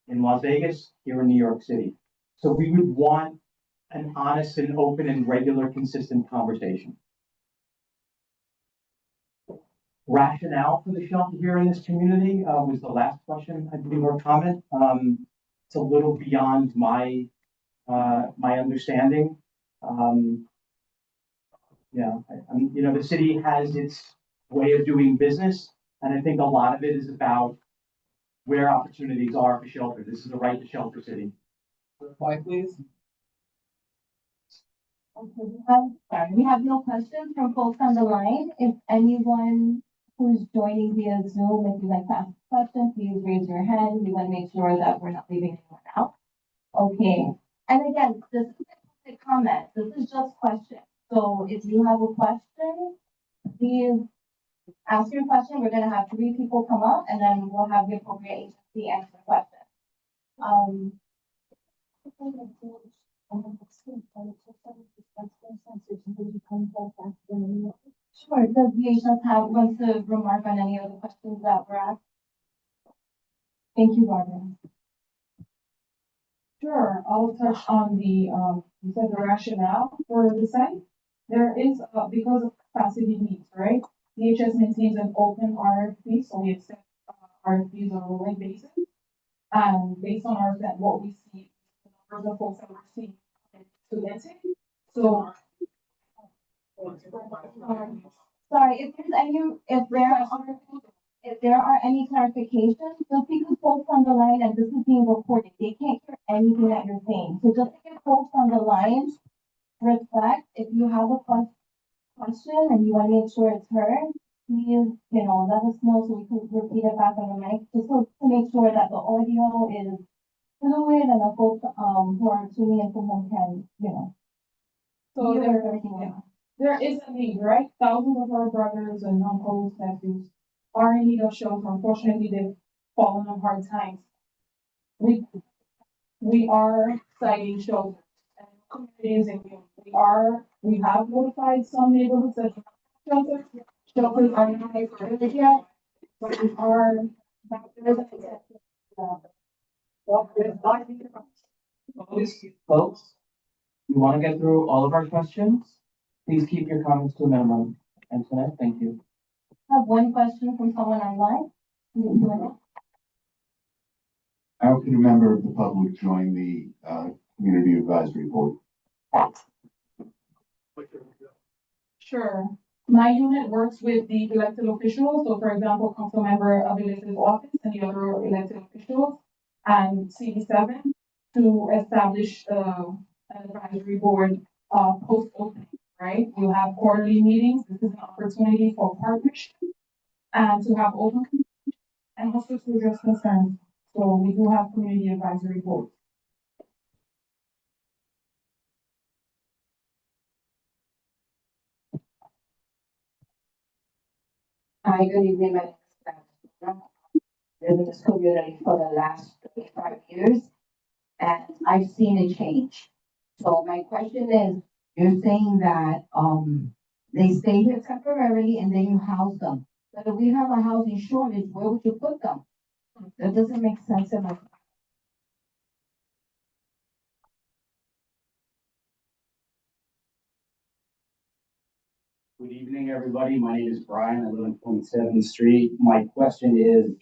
in Las Vegas, here in New York City. So we would want an honest and open and regular, consistent conversation. Rationale for the shelter here in this community was the last question, I believe, or comment. It's a little beyond my my understanding. Yeah, you know, the city has its way of doing business, and I think a lot of it is about where opportunities are for shelter. This is a right to shelter city. Reply, please. Okay, we have no questions from folks on the line. If anyone who's joining via Zoom, if you'd like to ask a question, please raise your hand. We want to make sure that we're not leaving anyone out. Okay, and again, this is a public comment. This is just questions. So if you have a question, please ask your question. We're gonna have 3 people come up, and then we'll have the appropriate agency answer the question. Sure, does the want to remark on any of the questions that were asked? Thank you, Barbara. Sure, I'll touch on the, you said the rationale for the site. There is, because of capacity needs, right? DHS maintains an open RFP, so we accept RFPs on a rolling basis. And based on what we see, the numbers of folks that we're seeing students. So. Sorry, if there are any clarifications, just because folks on the line and this is being recorded, they can't hear anything that you're saying. So just to give folks on the line respect, if you have a question and you want to make sure it's heard, please, let us know so we can repeat it back on the mic, just so to make sure that the audio is fluid and the folks who are tuning in from home can, So hear everything. there is a need, right? Thousands of our brothers and uncles, nephews are in need of shelter. Unfortunately, they've fallen on hard times. We are citing shelters and communities, and we have notified some neighborhoods that shelters. Shelters are not prohibited yet, but we are. Folks, we want to get through all of our questions. Please keep your comments to a minimum. Antoinette, thank you. I have one question from someone online. How can a member of the public join the community advisory board? Sure. My unit works with the elected officials. So for example, council member of elected office and the other elected officials and CB7 to establish an advisory board post opening, right? We'll have quarterly meetings. This is an opportunity for partnership and to have open communication and also to address concerns. So we do have community advisory boards. Hi, good evening, my name is Pamela. I've lived in this community for the last 35 years, and I've seen a change. So my question is, you're saying that, they stay here temporarily and then you house them. But if we have a housing shortage, where would you put them? That doesn't make sense in my. Good evening, everybody. My name is Brian. I live on 27th Street. My question is,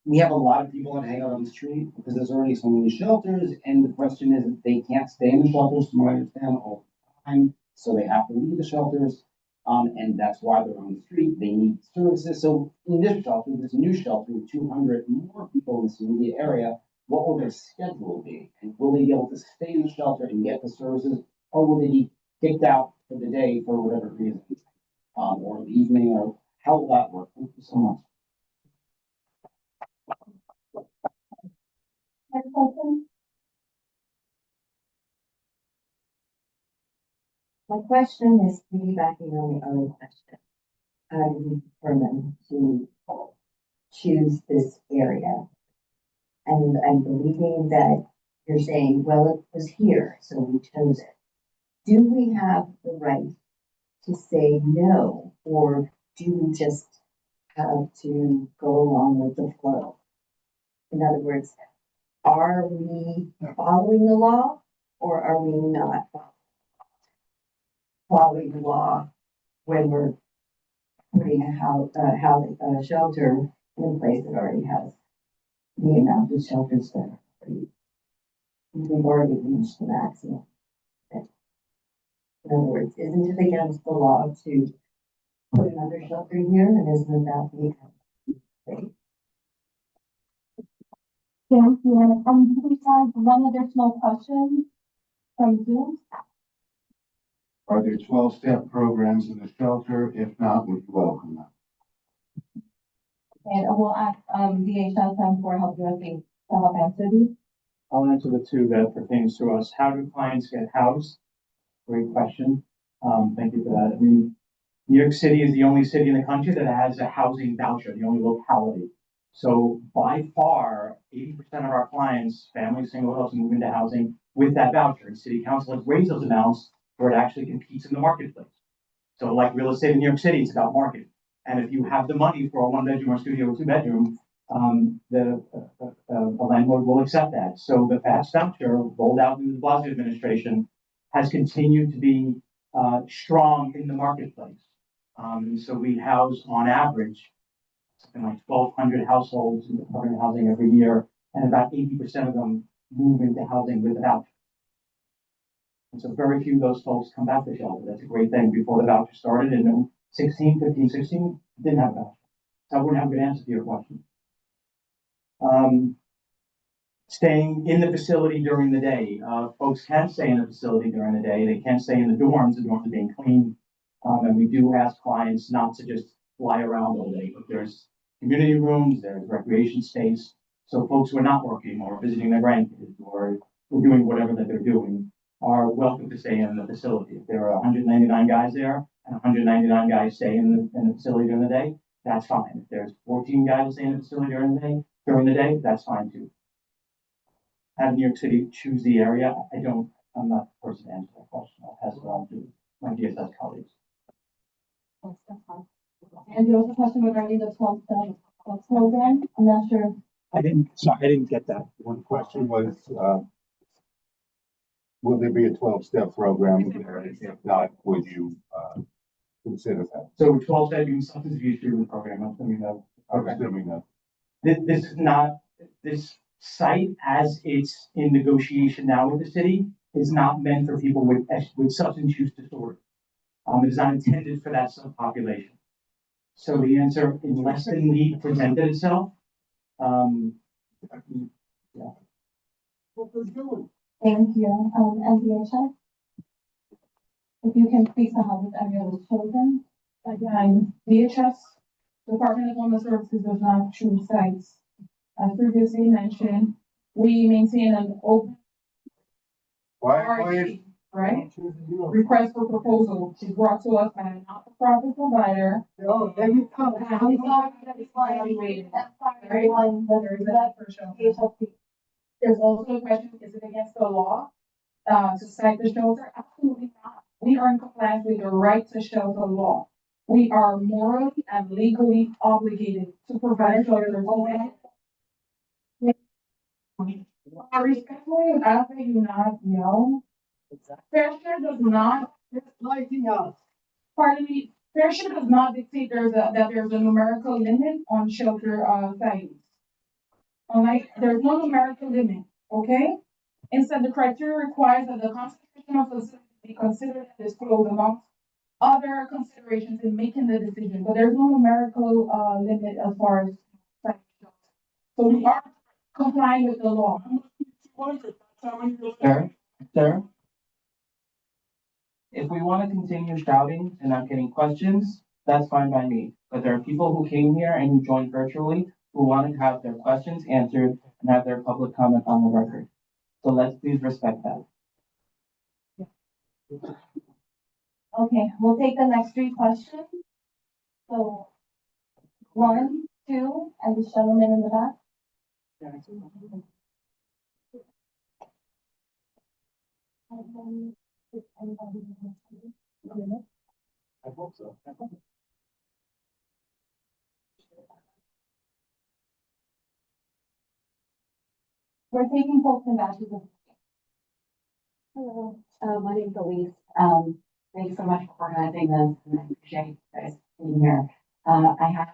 we have a lot of people that hang out on the street because there's already so many shelters, and the question is, they can't stay in the shelters, from what I understand, all the time, so they have to leave the shelters, and that's why they're on the street. They need services. So in this shelter, this new shelter with 200 more people in this immediate area, what will their schedule be? And will they be able to stay in the shelter and get the services, or will they be kicked out for the day for whatever reason, or the evening, or how will that work? Thank you so much. Next question. My question is piggybacking on the earlier question. how did we determine to choose this area? And I'm believing that you're saying, well, it was here, so we chose it. Do we have the right to say no, or do we just have to go along with the flow? In other words, are we following the law or are we not following the law when we're putting a shelter in a place that already has the amount of shelters that are free? We've already reached the maximum. In other words, isn't it against the law to put another shelter here, and isn't that the thing? Thank you. We have one additional question from Zoom. Are there 12-step programs in the shelter? If not, would you welcome them? And we'll ask, DHS for Help USA to help answer these. I'll answer the two that pertains to us. How do clients get housed? Great question. Thank you for that. I mean, New York City is the only city in the country that has a housing voucher, the only locality. So by far, 80% of our clients, families, single adults, move into housing with that voucher. And city council has raised those amounts where it actually competes in the marketplace. So like real estate in New York City, it's about market. And if you have the money for a 1-bedroom or studio or 2-bedroom, the landlord will accept that. So the FAST voucher rolled out in the Blasio administration has continued to be strong in the marketplace. So we house on average something like 1,200 households in the Department of Housing every year, and about 80% of them move into housing with a voucher. And so very few of those folks come back to shelter. That's a great thing. Before the voucher started in 15, 16, didn't have a voucher. So I wouldn't have a good answer to your question. Staying in the facility during the day. Folks can stay in the facility during the day. They can stay in the dorms. The dorms are being cleaned. And we do ask clients not to just fly around all day, but there's community rooms, there's recreation space. So folks who are not working or visiting their grandkids or doing whatever that they're doing are welcome to stay in the facility. If there are 199 guys there and 199 guys stay in the facility during the day, that's fine. If there's 14 guys staying in the facility during the day, that's fine too. Have New York City choose the area? I'm not the person to answer that question. I'll pass it on to my DSS colleagues. And there was a question regarding the 12-step program. I'm not sure. I didn't get that. One question was, will there be a 12-step program there? If not, would you consider that? So 12 step being substance abuse treatment program, I'm assuming that. I'm assuming that. This is not, this site as it's in negotiation now with the city is not meant for people with substance use disorder. It is not intended for that subpopulation. So the answer, unless the need presented itself, yeah. Thank you. And DHS, if you can speak to how this area was chosen. Again, DHS, Department of Homeless Services does not choose sites. As previously mentioned, we maintain an open RFP, right? Request for proposal is brought to us by a not-for-profit provider. Oh, there you come. Evaluated. There's also a question, is it against the law, to site the shelter? Absolutely not. We are in compliance with the right to shelter law. We are morally and legally obligated to provide shelter. Respectfully, I ask that you not yell. Fair share does not, pardon me, fair share does not dictate that there's a numerical limit on shelter, sites. Alright, there's no numerical limit, okay? Instead, the criteria requires that the concentration of facilities be considered and disclosed amongst other considerations in making the decision, but there's no numerical, limit as far as site shelter. So we are complying with the law. Sir, if we want to continue shouting and not getting questions, that's fine by me. But there are people who came here and who joined virtually who want to have their questions answered and have their public comment on the record. So let's please respect that. Okay, we'll take the next 3 questions. So, 1, 2, and this gentleman in the back. I hope so. We're taking polls and batches of. Hello, my name's Elise. Thanks so much for organizing this, and I appreciate you guys being here. I have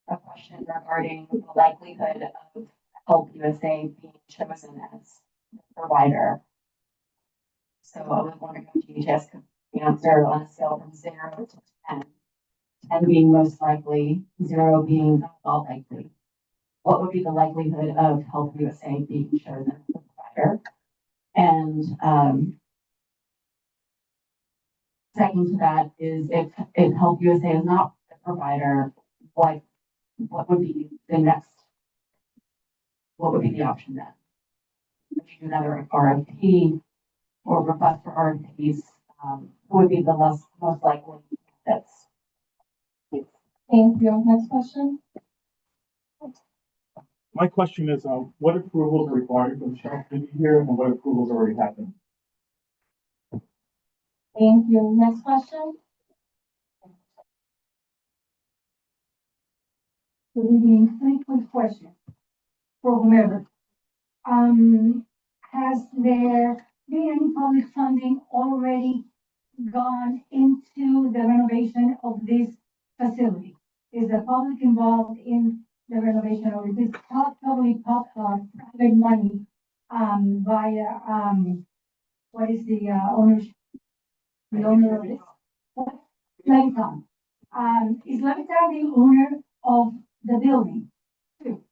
a question regarding the likelihood of Help USA being chosen as the provider. So I was wondering if you just could answer on a scale from 0 to 10, 10 being most likely, 0 being not at all likely. What would be the likelihood of Help USA being chosen as the provider? And second to that is if Help USA is not the provider, what would be the next? What would be the option then? Would you do another RFP or request for RFPs? Who would be the most likely that's? Thank you. Next question. My question is, what approvals are required for the shelter to be here and what approvals already happened? Thank you. Next question. Good evening. 3 quick questions for whomever. Has there been any public funding already gone into the renovation of this facility? Is the public involved in the renovation, or is this totally private money, via, what is the, ownership? The owner of this? What? Leviton. Is Leviton the owner of the building? 2.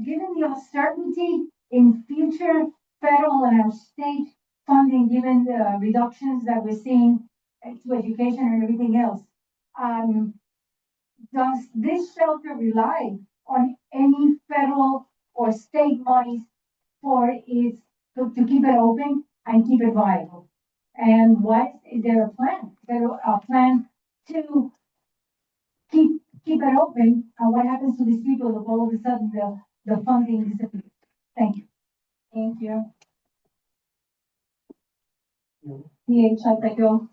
Given the uncertainty in future federal and our state funding, given the reductions that we're seeing to education and everything else, does this shelter rely on any federal or state monies for its, to keep it open and keep it viable? And what is there a plan? Is there a plan to keep it open? And what happens to these people if all of a sudden the funding disappears? Thank you. Thank you. PH, I think you'll.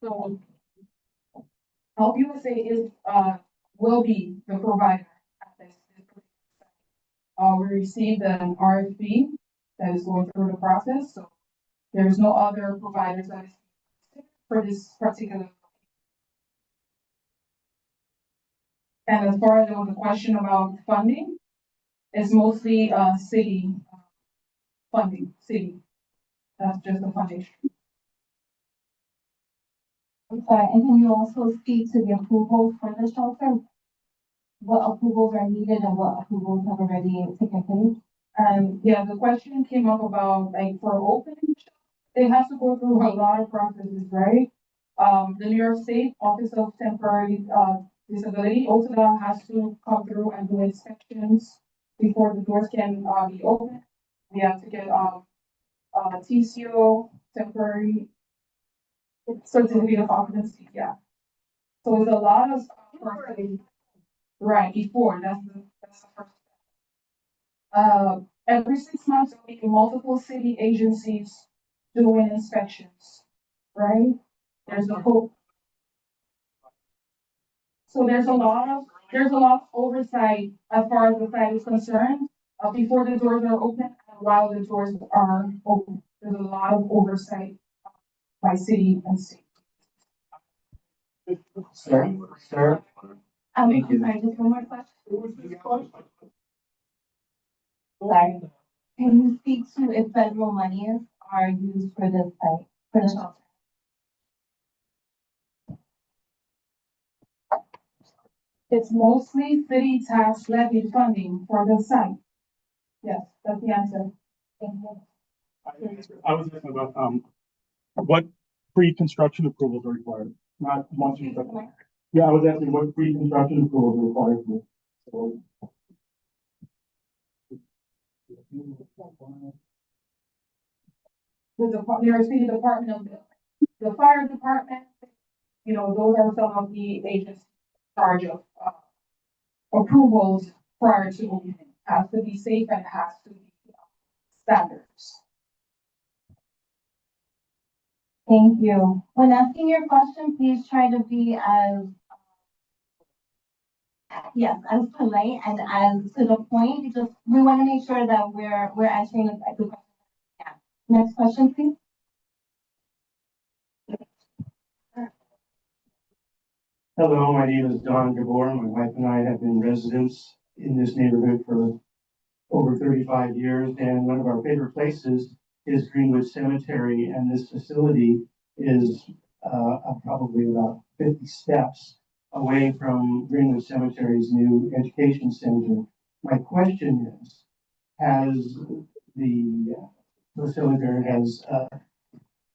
So Help USA is, will be the provider at this. We received an RFP that is going through the process, so there's no other providers that is for this particular. And as far as the question about funding, it's mostly, city funding, city. That's just the funding. I'm sorry, and can you also speak to the approvals for the shelter? What approvals are needed and what approvals have already taken place? Yeah, the question came up about like for opening, it has to go through a lot of processes, right? The New York State Office of Temporary Disability, OSDA, has to come through and do inspections before the doors can be open. We have to get TCO, temporary certificate of occupancy, yeah. So it's a lot of processes. Right, before, that's the first step. Every 6 months, there'll be multiple city agencies doing inspections, right? There's a whole. So there's a lot of oversight as far as the site is concerned, before the doors are open and while the doors are open. There's a lot of oversight by city and state. Sir, Thank you. Sorry, just one more question. Sorry. Can you speak to if federal monies are used for this site, for the shelter? It's mostly city tax levy funding for the site. Yes, that's the answer. Thank you. I was asking about, what pre-construction approvals are required, not once you. Yeah, I was asking what pre-construction approvals are required for. So. New York City Department of the Fire Department, those are some of the agencies in charge of, approvals prior to opening. It has to be safe and it has to be standards. Thank you. When asking your question, please try to be as, yes, as polite and as to the point. Just, we want to make sure that we're answering the question. Yeah. Next question, please. Hello, my name is Don Gabor. My wife and I have been residents in this neighborhood for over 35 years, and one of our favorite places is Greenwood Cemetery, and this facility is probably about 50 steps away from Greenwood Cemetery's new education center. My question is, has the facilitator has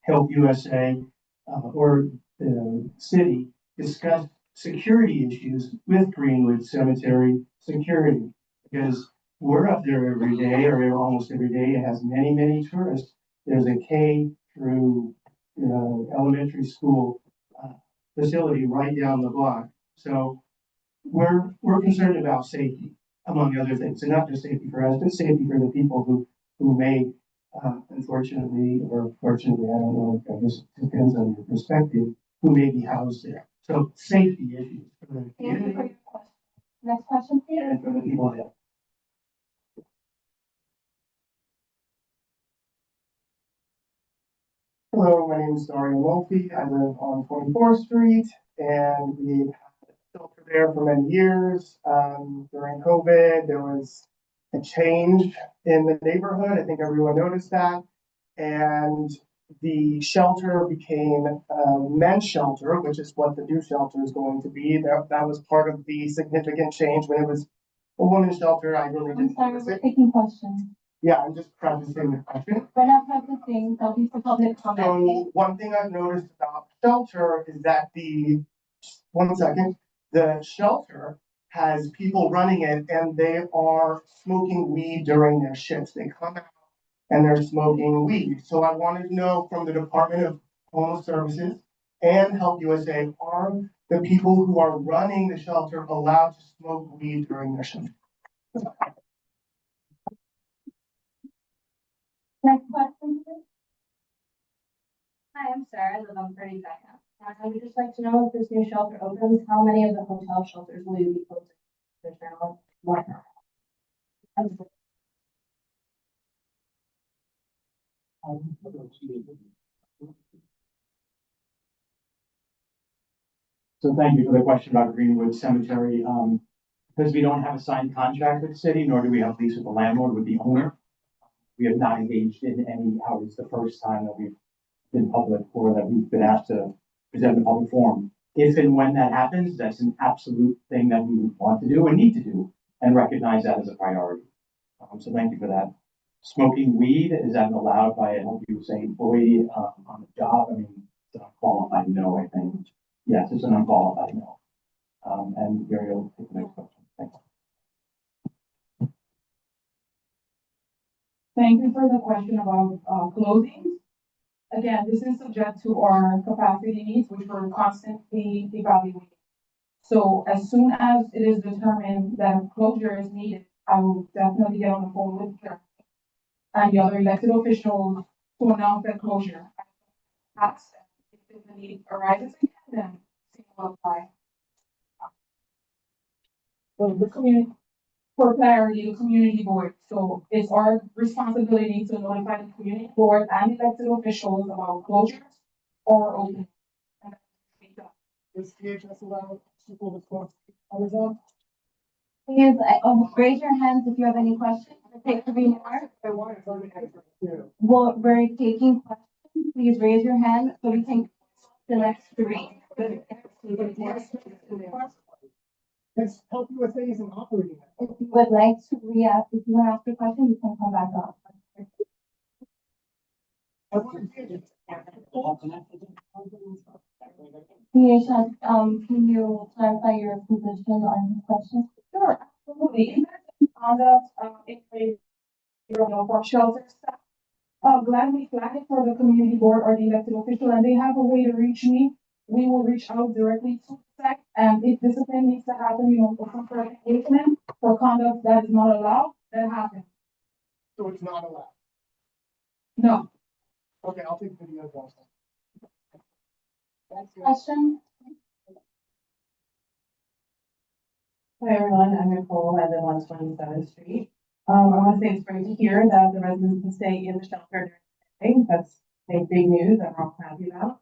Help USA or the city discussed security issues with Greenwood Cemetery security? Because we're up there every day or almost every day. It has many, many tourists. There's a K through elementary school facility right down the block. So we're concerned about safety, among other things, and not just safety for us, but safety for the people who may, unfortunately, or fortunately, I don't know, I guess it depends on your perspective, who may be housed there. So safety issues for the Thank you for community your question. Next question, please. and for the people there. Hello, my name is Dario Wolfe. I live on 24th Street, and we've had a shelter there for many years. During COVID, there was a change in the neighborhood. I think everyone noticed that. And the shelter became a men's shelter, which is what the new shelter is going to be. That was part of the significant change. When it was a women's shelter, I really I'm didn't sorry, notice we're it. taking questions. Yeah, I'm just prefacing the question. We're not practicing, that'll be for public comment. So one thing I've noticed about shelter is that the shelter has people running it and they are smoking weed during their shifts. They come out and they're smoking weed. So I wanted to know from the Department of Homeless Services and Help USA, are the people who are running the shelter allowed to smoke weed during their shift? Next question, please. Hi, I'm Sarah. I live on 32nd. I would just like to know if this new shelter opens, how many of the hotel shelters will you be closing? There's now one. So thank you for the question about Greenwood Cemetery. Because we don't have a signed contract with the city, nor do we have a lease with the landlord, with the owner. We have not engaged in any, it's the first time that we've been public or that we've been asked to present in a public forum. If and when that happens, that's an absolute thing that we want to do and need to do and recognize that as a priority. So thank you for that. Smoking weed, is that allowed by a Help USA employee on the job? I mean, it's an unqualified no, I think. Yes, it's an unqualified no. And Gary will take the next question. Thanks. Thank you for the question about closings. Again, this is subject to our capacity needs, which we're constantly evaluating. So as soon as it is determined that closure is needed, I will definitely get on the phone with Jeremy and the other elected officials to announce that closure. If the need arises again, then it will apply. So the community, for clarity, the community board. So it's our responsibility to notify the community board and elected officials about closures or opening. Does CHS allow people to close others off? Please, raise your hands if you have any questions. We'll take 3 more. Well, we're taking questions. Please raise your hand so we can the next 3. It's Help USA isn't operating that. If you would like to react, if you want to ask a question, you can come back up. CHS, can you clarify your position on this question? Sure, absolutely. In that conduct, for shelter staff. Gladly flag it for the community board or the elected official, and they have a way to reach me. We will reach out directly to the sec, and if discipline needs to happen, for some sort of engagement, for conduct that is not allowed, that happens. So it's not allowed. No. Okay, I'll take videos also. Next question. Hi everyone, I'm Nicole, I live on 27th Street. I want to say it's great to hear that the residents can stay in the shelter during the day. That's a big news that we're all happy about.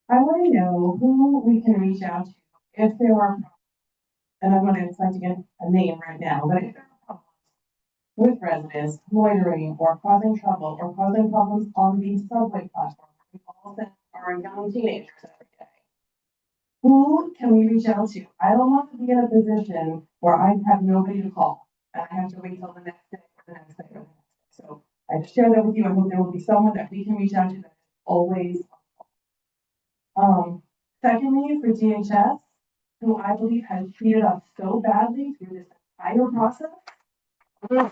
I want to know who we can reach out to if there are, and I'm not expect to get a name right now, but if there are problems with residents loitering or causing trouble or causing problems on the subway platform, we all send our young teenagers every day. Who can we reach out to? I don't want to be in a position where I have nobody to call and I have to wait till the next day or the next day or the next day. So I just share that with you. I hope there will be someone that we can reach out to that is always. Secondly, for DHS, who I believe has treated us so badly through this entire process. I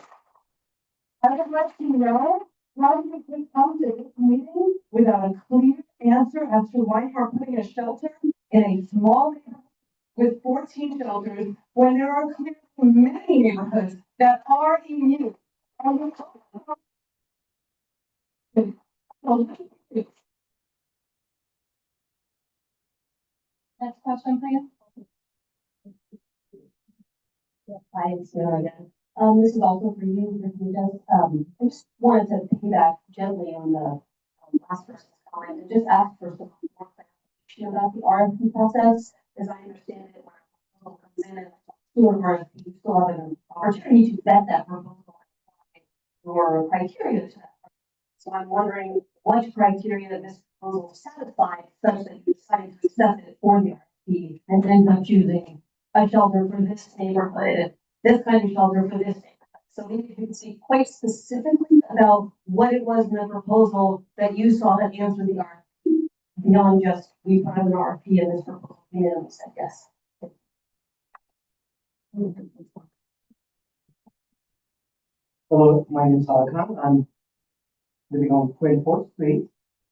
would like to know why we could come to this meeting without a clear answer as to why we're putting a shelter in a small neighborhood with 14 shelters when there are clearly many neighborhoods that are in use. Next question, please. Hi, it's Sarah again. This is also for you, I just wanted to piggyback gently on the last person's comment and just ask for some more clarification about the RFP process. As I understand it, when a proposal comes in and through an RFP, you still have an opportunity to vet that proposal or criteria to that. So I'm wondering what criteria this proposal satisfied such that you decided to accept it for the RFP and end up choosing a shelter for this neighborhood, this kind of shelter for this neighborhood. So maybe you could speak quite specifically about what it was in the proposal that you saw that answered the RFP beyond just we put out an RFP and this proposal came in and we said yes. Hello, my name is Hakan. I'm living on 24th Street.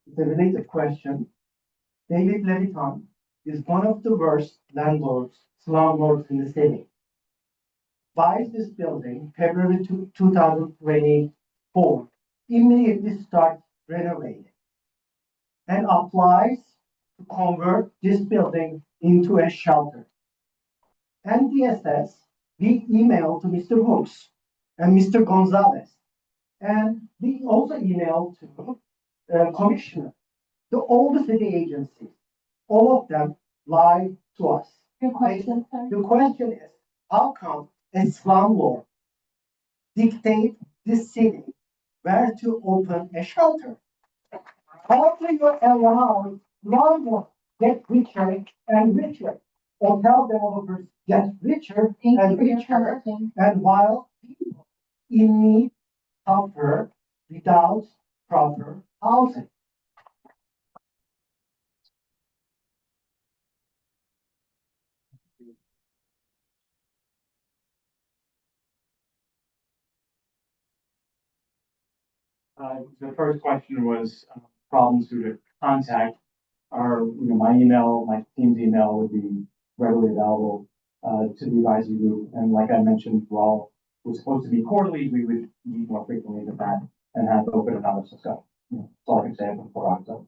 It's a related question. David Leviton is one of the worst landlords, slumlords in the city. Buys this building February 2024, immediately starts renovating and applies to convert this building into a shelter. NDSS, we emailed to Mr. Hooks and Mr. Gonzalez, and we also emailed to Commissioner, all the city agencies. All of them lied to us. Your question, sir? The question is, how come a slumlord dictate this city where to open a shelter? How do you allow landlords get richer and richer? Hotel developers get richer and richer, and while people in need suffer without proper housing. The first question was problems due to contact. My email, my team's email would be readily available to the advisory group. And like I mentioned, while it was supposed to be quarterly, we would meet more frequently than that and have open and honest discussion. That's all I can say before October.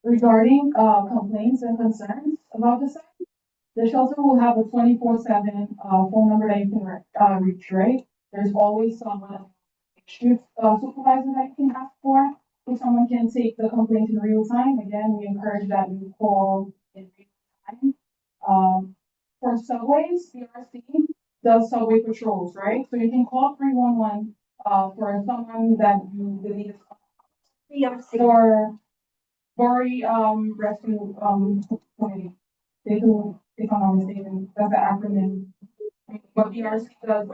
Regarding complaints and concerns about the site, the shelter will have a 24/7 phone number that you can reach, right? There's always someone, supervisor that you can ask for. If someone can take the complaint in real time, again, we encourage that you call in real time. For subways, CRC does subway patrols, right? So you can call 311 for someone that you believe is or Bori Rescue Committee. They do, if I'm not mistaken, that's the acronym. But BRC does.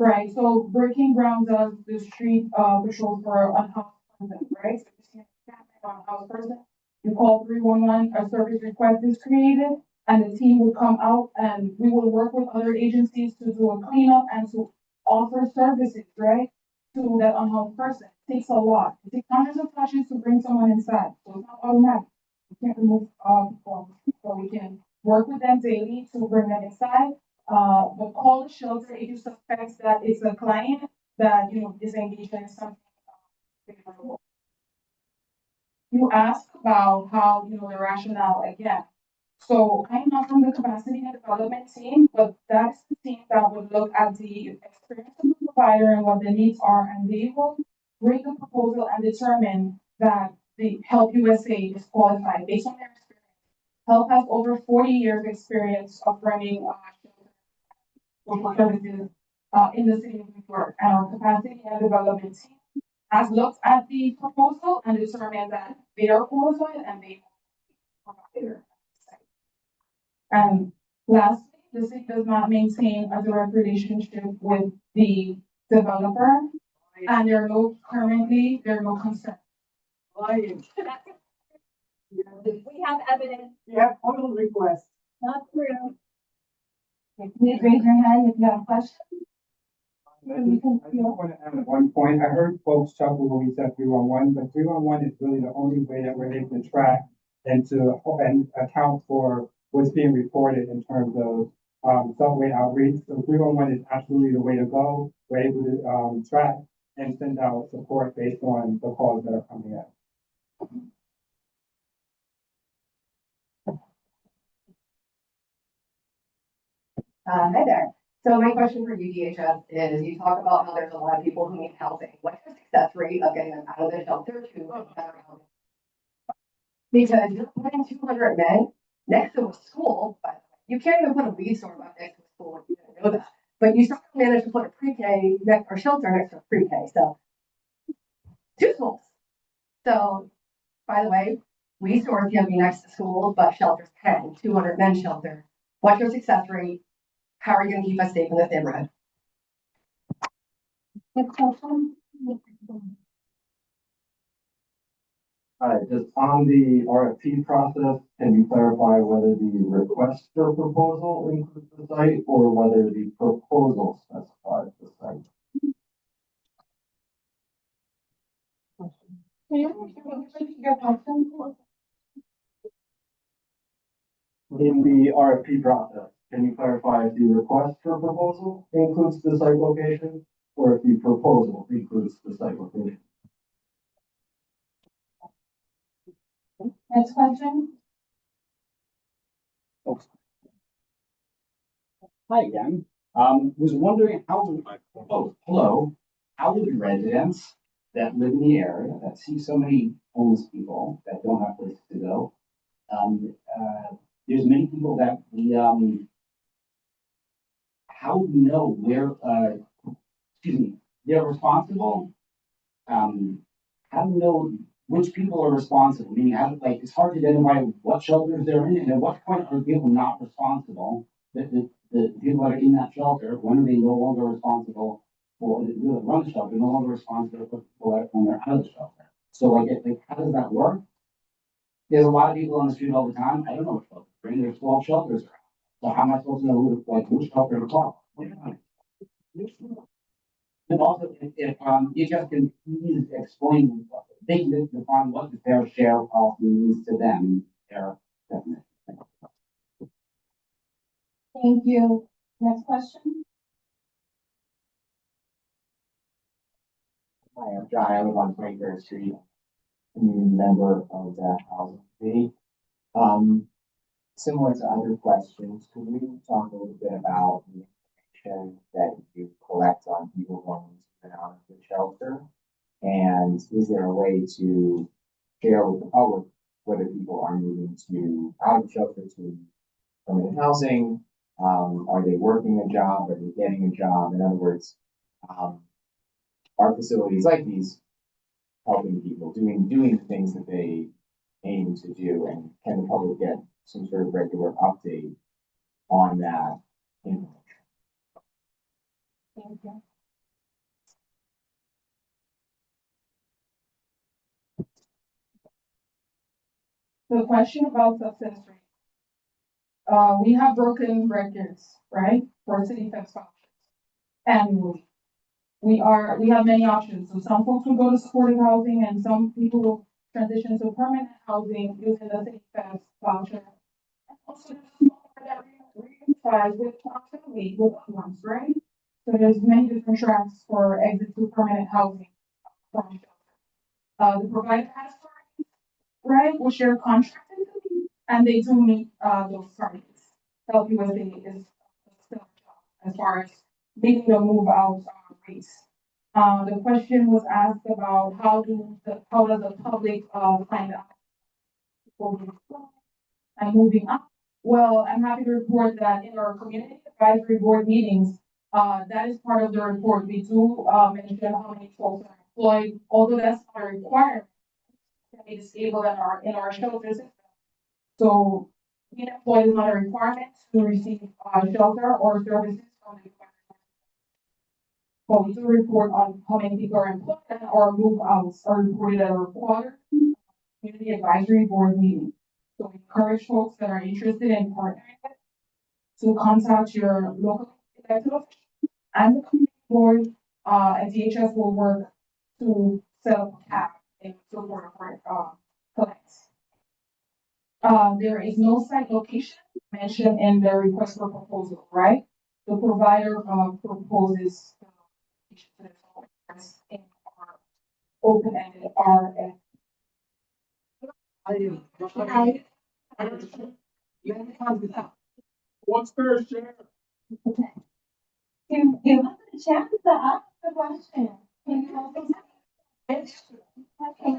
Right, so Breaking Ground does the street patrol for unhoused person, right? So if you see a unhoused person, you call 311, a service request is created, and the team will come out and we will work with other agencies to do a cleanup and to offer services, right? To that unhoused person. It takes a lot. It takes hundreds of touches to bring someone inside. So it's not automatic. We can't remove people. So we can work with them daily to bring them inside. But call the shelter if you suspect that it's a client that, is engaged in something favorable. You asked about how, the rationale again. So I'm not from the capacity and development team, but that's the team that would look at the experience of the provider and what the needs are, and they will bring a proposal and determine that the Help USA is qualified based on their experience. Help has over 40 years experience of running social services in the city of New York, and our capacity and development team has looked at the proposal and determined that they are qualified and they are provider. And lastly, the city does not maintain a direct relationship with the developer, and there are no concerns. We have evidence. You have total requests. Not true. Please raise your hand if you have a question. I just want to add one point. I heard folks chuckle when we said 311, but 311 is really the only way that we're able to track and account for what's being reported in terms of subway outreach. So 311 is absolutely the way to go. We're able to track and send out support based on the calls that are coming in. Hi there. So my question for you, DHS, is you talk about how there's a lot of people who need housing. What's the success rate of getting them out of the shelter to better housing? Because you're putting 200 men next to a school, but you can't even put a weed store right next to a school if you didn't know that. But you still managed to put a pre-K or shelter next to a pre-K. So 2 schools. So, by the way, weed stores can be next to schools, but shelters can. 200 men shelter. What's your success rate? How are you going to keep us safe in this neighborhood? Next question. Hi, just on the RFP process, can you clarify whether the request for proposal includes the site or whether the proposal specifies the site? Can you repeat your question? In the RFP process, can you clarify if the request for proposal includes the site location or if the proposal includes the site location? Next question. Hi again. Was wondering how do the residents that live in the area that see so many homeless people that don't have places to go? There's many people that we, how do we know where, they're responsible? How do we know which people are responsible? Meaning, it's hard to identify what shelters they're in, and at what point are people not responsible? The people that are in that shelter, when are they no longer responsible for the people that run the shelter, no longer responsible for people that when they're out of the shelter? So, how does that work? There's a lot of people on the street all the time. I don't know what shelter they're in. There's 12 shelters around. So how am I supposed to know which shelter to call? And also, if you just can please explain, they can define what the fair share policy means to them, their definition. Thank you. Next question. Hi, I'm John. I live on 23rd Street. Community member of that housing committee. Similar to other questions, could we talk a little bit about the information that you collect on people going in and out of the shelter? And is there a way to share with the public whether people are moving to out of the shelter to permanent housing? Are they working a job? Are they getting a job? In other words, are facilities like these helping people doing the things that they aim to do, and can the public get some sort of regular update on that information? Thank you. the question about success rate. We have broken records, right, for city tax vouchers annually. We have many options. So some folks will go to supportive housing and some people will transition to permanent housing using the city tax voucher. And also there's a small part that reunifies with family, with loved ones, right? So there's many different tracks for exit to permanent housing from shelter. The provider has targets, right, will share contracts and they do meet those targets. Help USA is still as far as meeting the move out rates. The question was asked about how does the public find out and moving up? Well, I'm happy to report that in our community advisory board meetings, that is part of the report. We do mention how many folks are employed, although that's not a requirement to be disabled in our shelter system. So being employed is not a requirement to receive shelter or services from the government. But we do report on how many people are employed and our move outs are reported at our quarter community advisory board meeting. So we encourage folks that are interested in partnering with to contact your local elected official and the community board, and DHS will work to set up a cap in support of our clients. There is no site location mentioned in the request for proposal, right? The provider proposes the location to the in our open-ended RF. What's fair share? Give us a chance to ask the question. Can you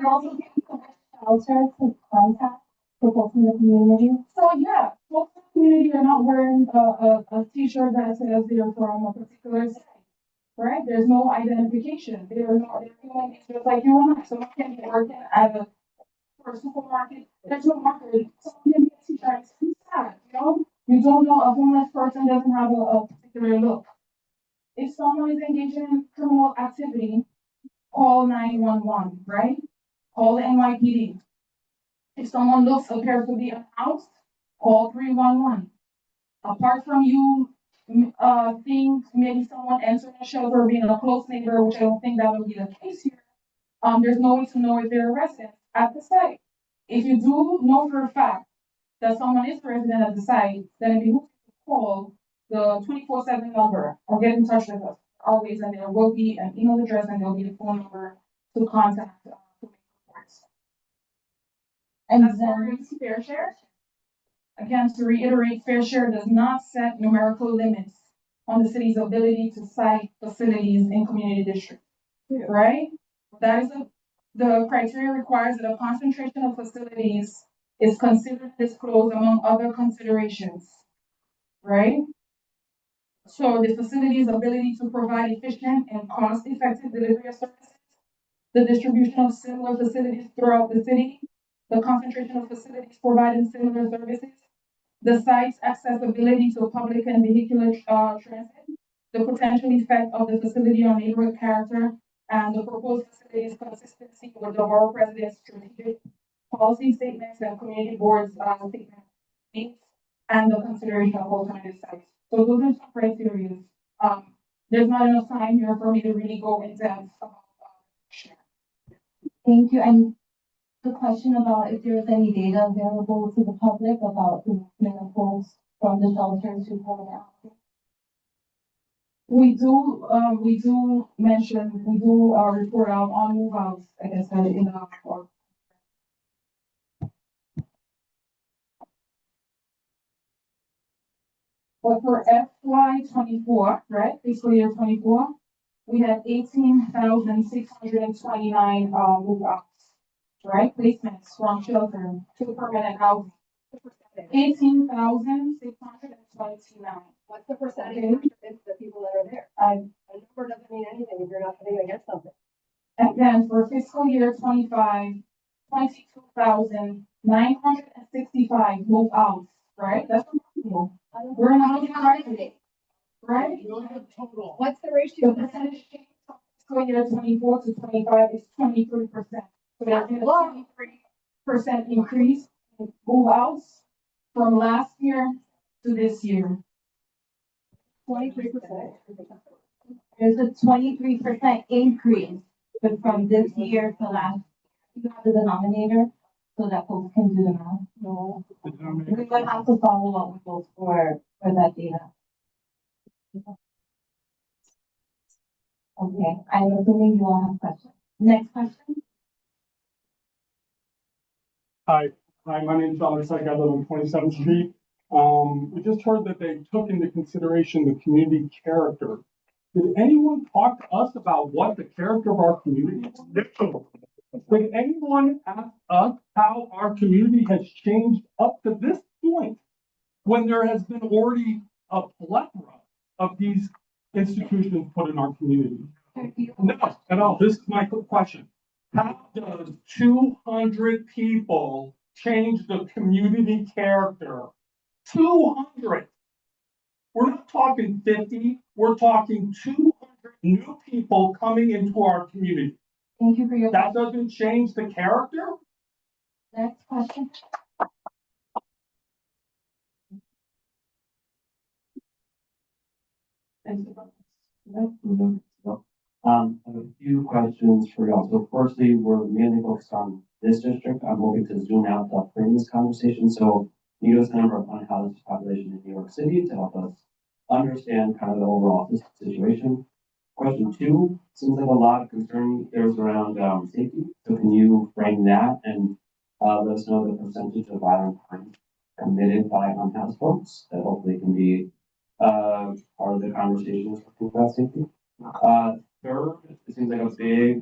also give a shelter to contact people from the community? So yeah, folks in the community are not wearing a t-shirt that says they're from a particular state, right? There's no identification. They're human beings just like you and I. Someone can be working at a supermarket. There's no marker. Someone can be a t-shirt. It's sad, you know? You don't know a homeless person doesn't have a particular look. If someone is engaging in criminal activity, call 911, right? Call the NYPD. If someone appears to be unhoused, call 311. Apart from you seeing maybe someone entering a shelter or being a close neighbor, which I don't think that will be the case here, there's no way to know if they're a resident at the site. If you do know for a fact that someone is a resident at the site, then it behooves you to call the 24/7 number or get in touch with us always, and there will be an email address and there'll be a phone number to contact to make reports. And as far as fair share, again, to reiterate, fair share does not set numerical limits on the city's ability to site facilities in community districts, right? That is the criteria requires that a concentration of facilities is considered disclosed among other considerations, right? So the facility's ability to provide efficient and cost-effective delivery of services, the distribution of similar facilities throughout the city, the concentration of facilities providing similar services, the site's accessibility to public and vehicular transit, the potential effect of the facility on neighborhood character, and the proposed facility's consistency with the borough president's strategic policy statements and community boards statement needs, and the consideration of alternative sites. So those are some criteria. There's not enough time here for me to really go in depth about share. Thank you. And the question about if there's any data available to the public about the movement of folks from the shelters to permanent housing. We do mention, we do report out on move outs, like I said, in our report. But for FY 24, right, fiscal year 24, we had 18,629 move outs, right? Placements from shelter to permanent housing. 18,629. What's the percentage of the people that are there? A number doesn't mean anything if you're not putting against something. And then for fiscal year 25, 22,965 move outs, right? That's remarkable. We're in a housing crisis, right? What's the ratio? The percentage change from fiscal year 24 to 25 is 23%. So there's been a 23% increase in move outs from last year to this year? 23%. There's a 23% increase, but from this year to last, you have the denominator, so that folks can do the math. No. We would have to follow up with those for that data. Okay, I'm assuming you all have questions. Next question? Hi, my name is Alex. I live on 27th Street. We just heard that they took into consideration the community character. Did anyone talk to us about what the character of our community is? Did anyone ask us how our community has changed up to this point when there has been already a plethora of these institutions put in our community? No, at all. This is my question. How does 200 people change the community character? 200. We're not talking 50. We're talking 200 new people coming into our community. Thank you for your. That doesn't change the character? Next question. I have a few questions for y'all. So firstly, we're mainly focused on this district. I'm hoping to zoom out to frame this conversation. So you give us the number of unhoused population in New York City to help us understand kind of the overall situation. Question two, seems like a lot of concern there's around safety. So can you frame that and let us know the percentage of violent crime committed by unhoused folks that hopefully can be part of the conversation about safety. Third, it seems like a big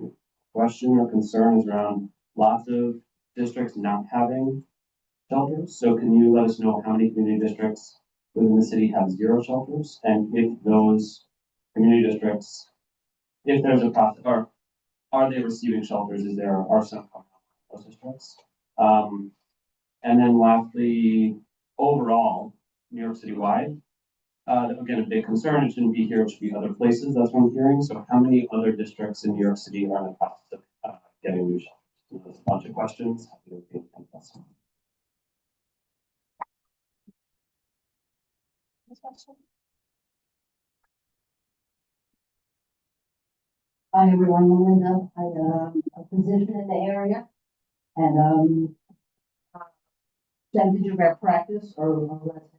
question or concern is around lots of districts not having shelters. So can you let us know how many community districts within the city have 0 shelters? And if those community districts, if there's a process, or are they receiving shelters? Are some coming out of those districts? And then lastly, overall, New York City wide, again, a big concern, it shouldn't be here, it should be other places, that's what I'm hearing. So how many other districts in New York City are in the process of getting new shelters? So there's a bunch of questions. Hi, everyone, Melinda. I am a physician in the area and percentage of our practice or residents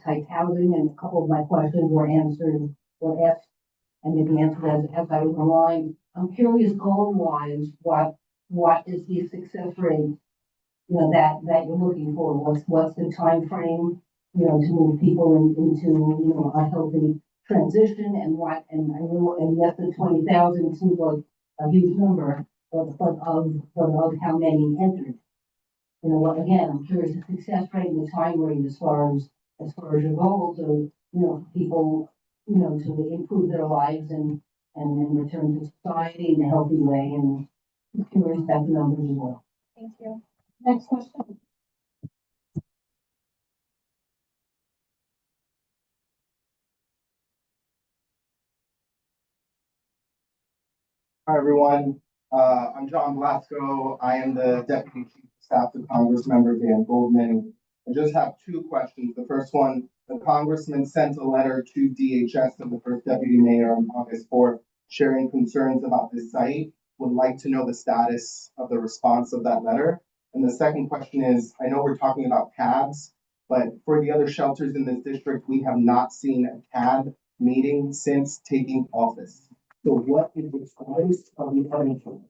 type housing, and a couple of my questions were answered or asked and maybe answered as I was online. I'm curious goal-wise, what is the success rate, that you're looking for? What's the time frame, to move people into, a healthy transition, and I know, and yes, the 20,000 seems like a huge number, but of how many entered. Again, I'm curious the success rate and the time rate as far as your goals of, people, to improve their lives and return to society in a healthy way, and I'm curious about the numbers as well. Thank you. Next question. Hi, everyone. I'm John Blasco. I am the Deputy Chief of Staff to Congressmember Dan Goldman. I just have 2 questions. The first one, the Congressman sent a letter to DHS and the first Deputy Mayor on August 4th, sharing concerns about this site. Would like to know the status of the response of that letter. And the second question is, I know we're talking about CABs, but for the other shelters in this district, we have not seen a CAB meeting since taking office. So what is the status of the arrangement?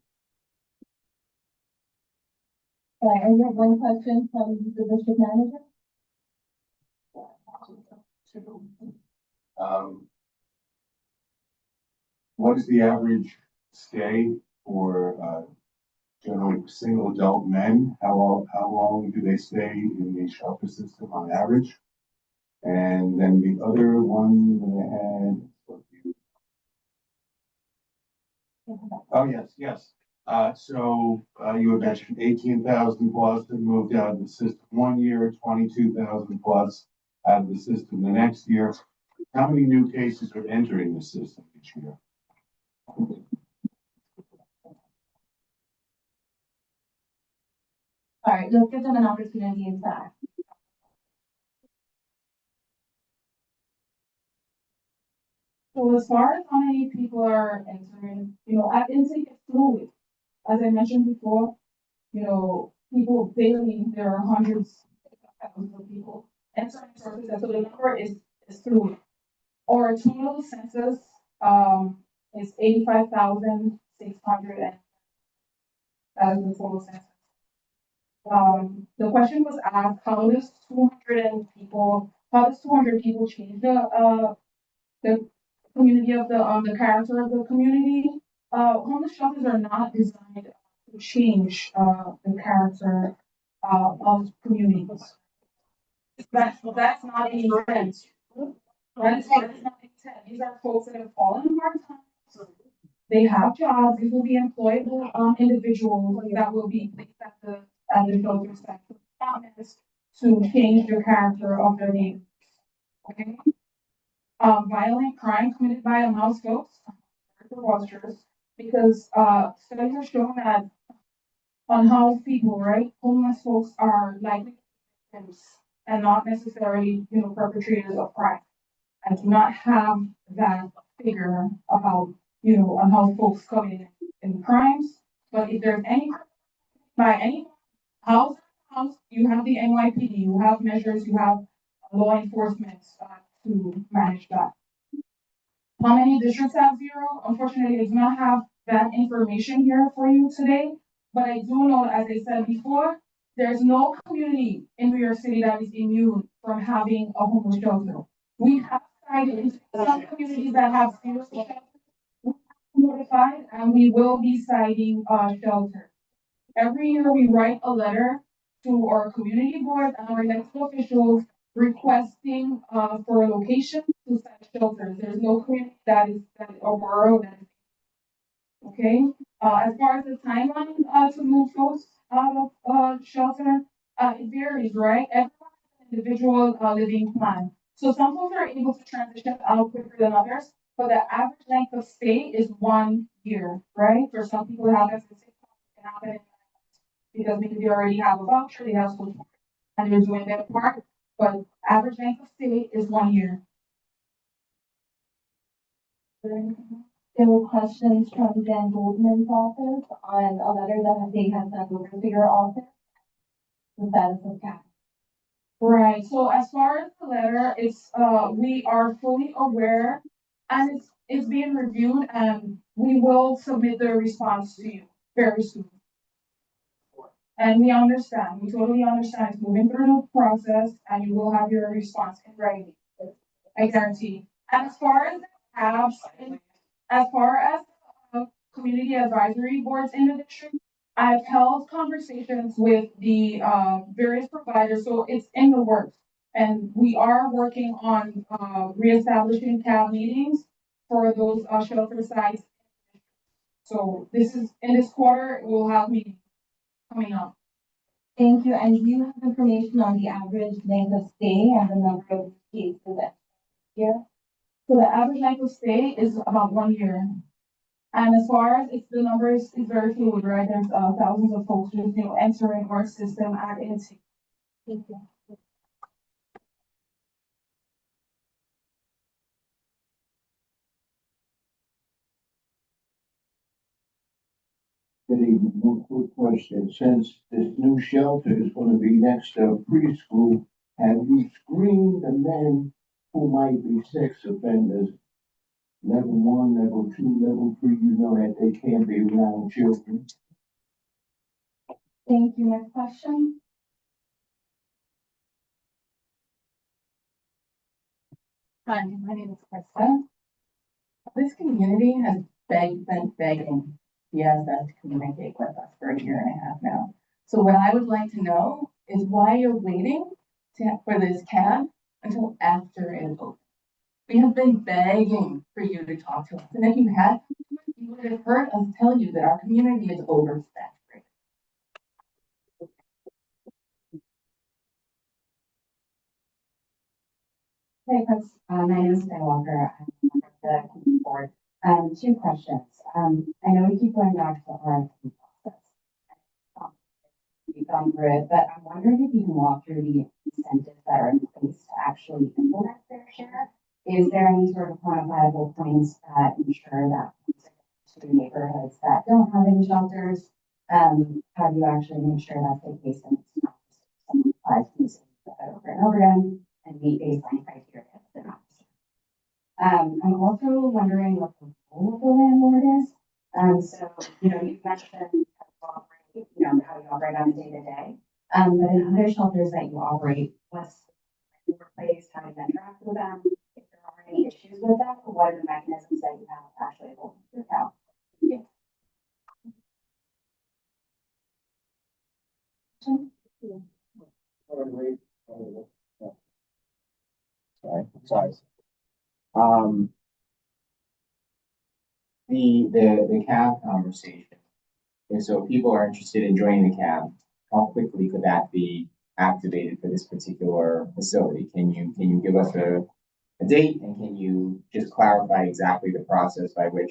All right, I have one question from the district manager. What is the average stay for generally single adult men? How long do they stay in the shelter system on average? And then the other one that I had. Oh, yes. So you had mentioned 18,000 plus that moved out of the system 1 year, 22,000 plus out of the system the next year. How many new cases are entering the system each year? Sorry, let's give them an opportunity in fact. So as far as how many people are entering, at intake it's fluid. As I mentioned before, people daily, there are hundreds, thousands of people entering sources, and so the number is fluid. Our total census, is 85,600, and that is the total census. The question was asked, how does 200 people change the community of the character of the community? Homeless shelters are not designed to change, the character, of communities. That's not the intent. That's not the intent. These are folks that have fallen hard times. They have jobs. These will be employable, individuals that will be placed at the shelter site. So it's not meant to change the character of their neighbors. Okay. Violent crime committed by unhoused folks, fraudsters, because studies have shown that unhoused people, right, homeless folks are likely victims and not necessarily, perpetrators of crime. I do not have that figure about, unhoused folks coming in crimes, but if there's any by any house, you have the NYPD, you have measures, you have law enforcement to manage that. How many districts have zero? Unfortunately, I do not have that information here for you today, but I do know, as I said before, there's no community in New York City that is immune from having a homeless shelter. We have cited some communities that have zero shelters. We have notified, and we will be citing shelters. Every year, we write a letter to our community board and our elected officials requesting for a location to set shelters. There's no community that is a borough that is okay. As far as the timeline to move folks out of shelter, it varies, right? Everyone has an individual living plan. So some folks are able to transition out quicker than others, but the average length of stay is 1 year, right? For some people, it happens in 6 months, it can happen in 9 months, because maybe they already have a voucher, they have social, and they're doing their part. But average length of stay is 1 year. There were questions from Dan Goldman's office on a letter that they had sent over to your office. The status of CAP. Right, so as far as the letter, it's, we are fully aware, and it's being reviewed, and we will submit the response to you very soon. And we understand, we totally understand, it's moving through the process, and you will have your response in writing. I guarantee. And as far as apps, as far as community advisory boards in the district, I've held conversations with the various providers, so it's in the works. And we are working on reestablishing CAB meetings for those shelter sites. So this is, in this quarter, we'll have meetings coming up. Thank you. And do you have information on the average length of stay and the number of cases that here? So the average length of stay is about 1 year. And as far as the numbers is very fluid, right? There's thousands of folks just, entering our system at intake. Thank you. Good evening. One quick question. Since this new shelter is going to be next to preschool, have you screened the men who might be sex offenders? Level 1, level 2, level 3, you know that they can't be around children. Thank you. Next question. Hi, my name is Krista. This community has been begging CSS to communicate with us for 1.5 years now. So what I would like to know is why you're waiting for this CAB until after it opens. We have been begging for you to talk to us, and if you had, you would have heard us tell you that our community is oversaturated. Hey, Chris. My name is Dan Walker. I'm the community board. 2 questions. I know we keep going back to the RFP process. gone through it, but I'm wondering if you can walk through the incentives that are in place to actually implement fair share. Is there any sort of quantifiable points that ensure that to the neighborhoods that don't have any shelters, how do you actually make sure that's the case and it's not just someone applies to the city over and over again and meet baseline criteria if they're not? I'm also wondering what the role of the landlord is. So, you know, you've mentioned how you operate, you know, how you operate on a day to day. But in other shelters that you operate, what's your place, how do you interact with them? If there are any issues with them, what are the mechanisms that you have actually able to account? Yeah. Sorry. Um, the cab conversation. And so if people are interested in joining the cab, how quickly could that be activated for this particular facility? Can you give us a date and can you just clarify exactly the process by which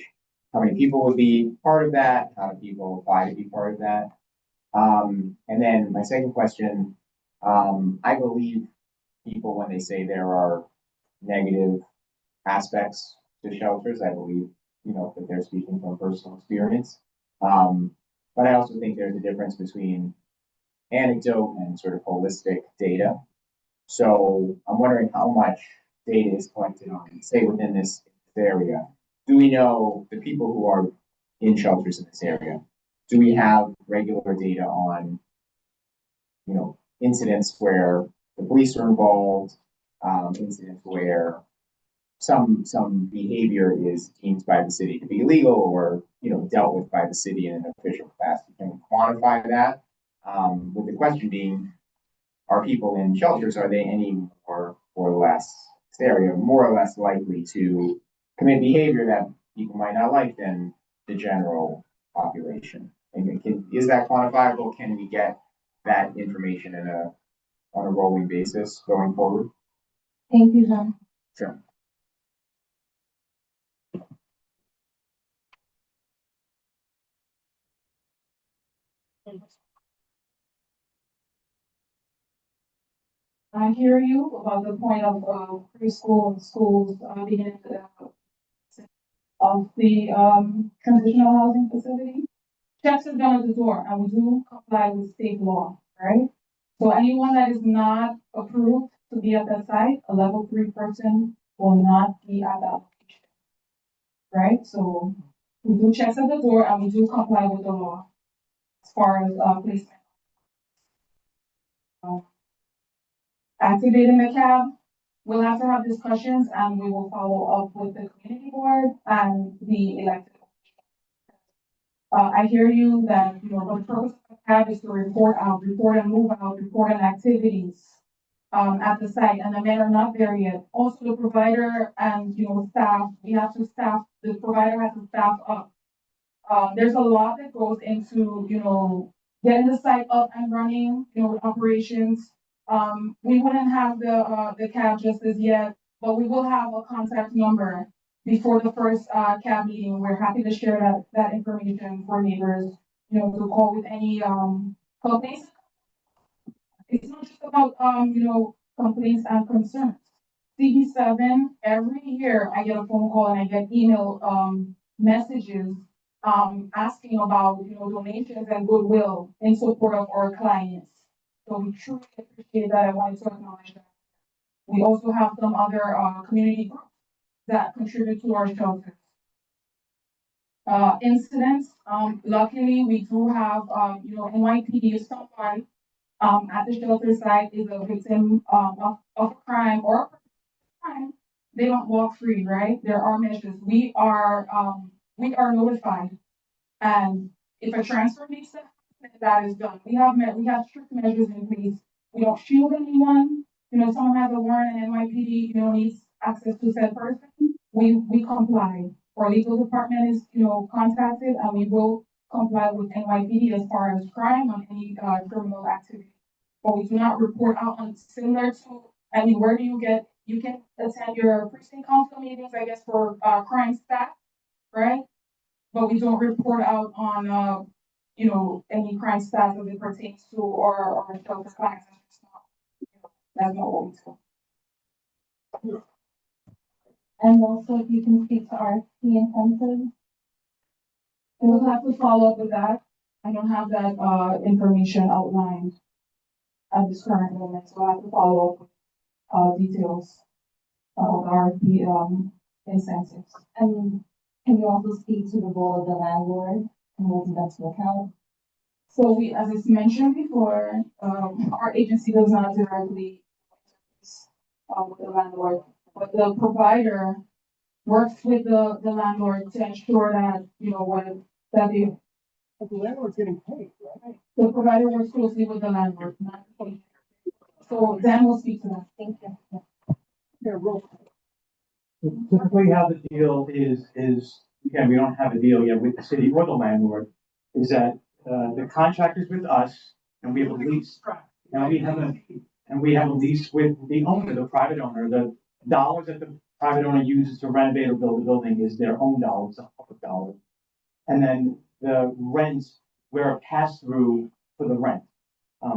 how many people would be part of that? How do people apply to be part of that? And then my second question, I believe people when they say there are negative aspects to shelters, I believe, you know, that they're speaking from personal experience. But I also think there's a difference between anecdote and sort of holistic data. So I'm wondering how much data is collected on, say, within this area. Do we know the people who are in shelters in this area? Do we have regular data on, you know, incidents where the police are involved, incidents where some behavior is deemed by the city to be illegal or, you know, dealt with by the city in an official capacity? Can we quantify that? With the question being, are people in shelters, are they any more or less area, more or less likely to commit behavior that people might not like than the general population? And is that quantifiable? Can we get that information on a rolling basis going forward? Thank you, John. Sure. I hear you about the point of preschool and schools being of the transitional housing facility. Checks are done at the door and we do comply with state law, right? So anyone that is not approved to be at that site, a level 3 person will not be at that location, right? So we do checks at the door and we do comply with the law as far as placement. Activating the cab, we'll have to have discussions and we will follow up with the community board and the elected. I hear you that, you know, the purpose of the cab is to report and move out, report on activities at the site, and the men are not there yet. Also, the provider and, you know, staff, we have to staff, the provider has to staff up. There's a lot that goes into, you know, getting the site up and running, you know, operations. We wouldn't have the cab just as yet, but we will have a contact number before the first cab meeting. We're happy to share that information for neighbors, you know, to call with any complaints. It's not just about you know, complaints and concerns. CB7, every year I get a phone call and I get email messages asking about, you know, donations and goodwill in support of our clients. So we truly appreciate that. I wanted to acknowledge that. We also have some other community groups that contribute to our shelters. Incidents, luckily we do have, you know, NYPD is someone at the shelter site is a victim of crime or crime. They don't walk free, right? There are measures. We are notified, and if a transfer needs to happen, that is done. We have strict measures in place. We don't shield anyone. You know, someone has a warrant and NYPD, you know, needs access to said person. We comply. Our legal department is, you know, contacted, and we will comply with NYPD as far as crime on any criminal activity. But we do not report out on similar to. I mean, where do you can attend your precinct council meetings, I guess, for crime stats, right? But we don't report out on any crime stats as it pertains to or shelter clients. That's not what we do. And also, if you can speak to RFP incentives. We'll have to follow up with that. I don't have that, information outlined at this current moment, so I have to follow up with, details of RFP, incentives. And can you also speak to the role of the landlord in residential account? So as I mentioned before, our agency does not directly with the landlord, but the provider works with the landlord to ensure that, that But the landlord's getting paid, right? the provider works closely with the landlord, not. So Dan will speak to that. Thank you. Yeah, real Typically how the deal is, again, we don't have a deal yet with the city or the landlord, is that, the contract is with us and we have a lease. And we have a lease with the owner, the private owner. The dollars that the private owner uses to renovate or build the building is their own dollars, the public dollars. And then the rent, we're a pass-through for the rent.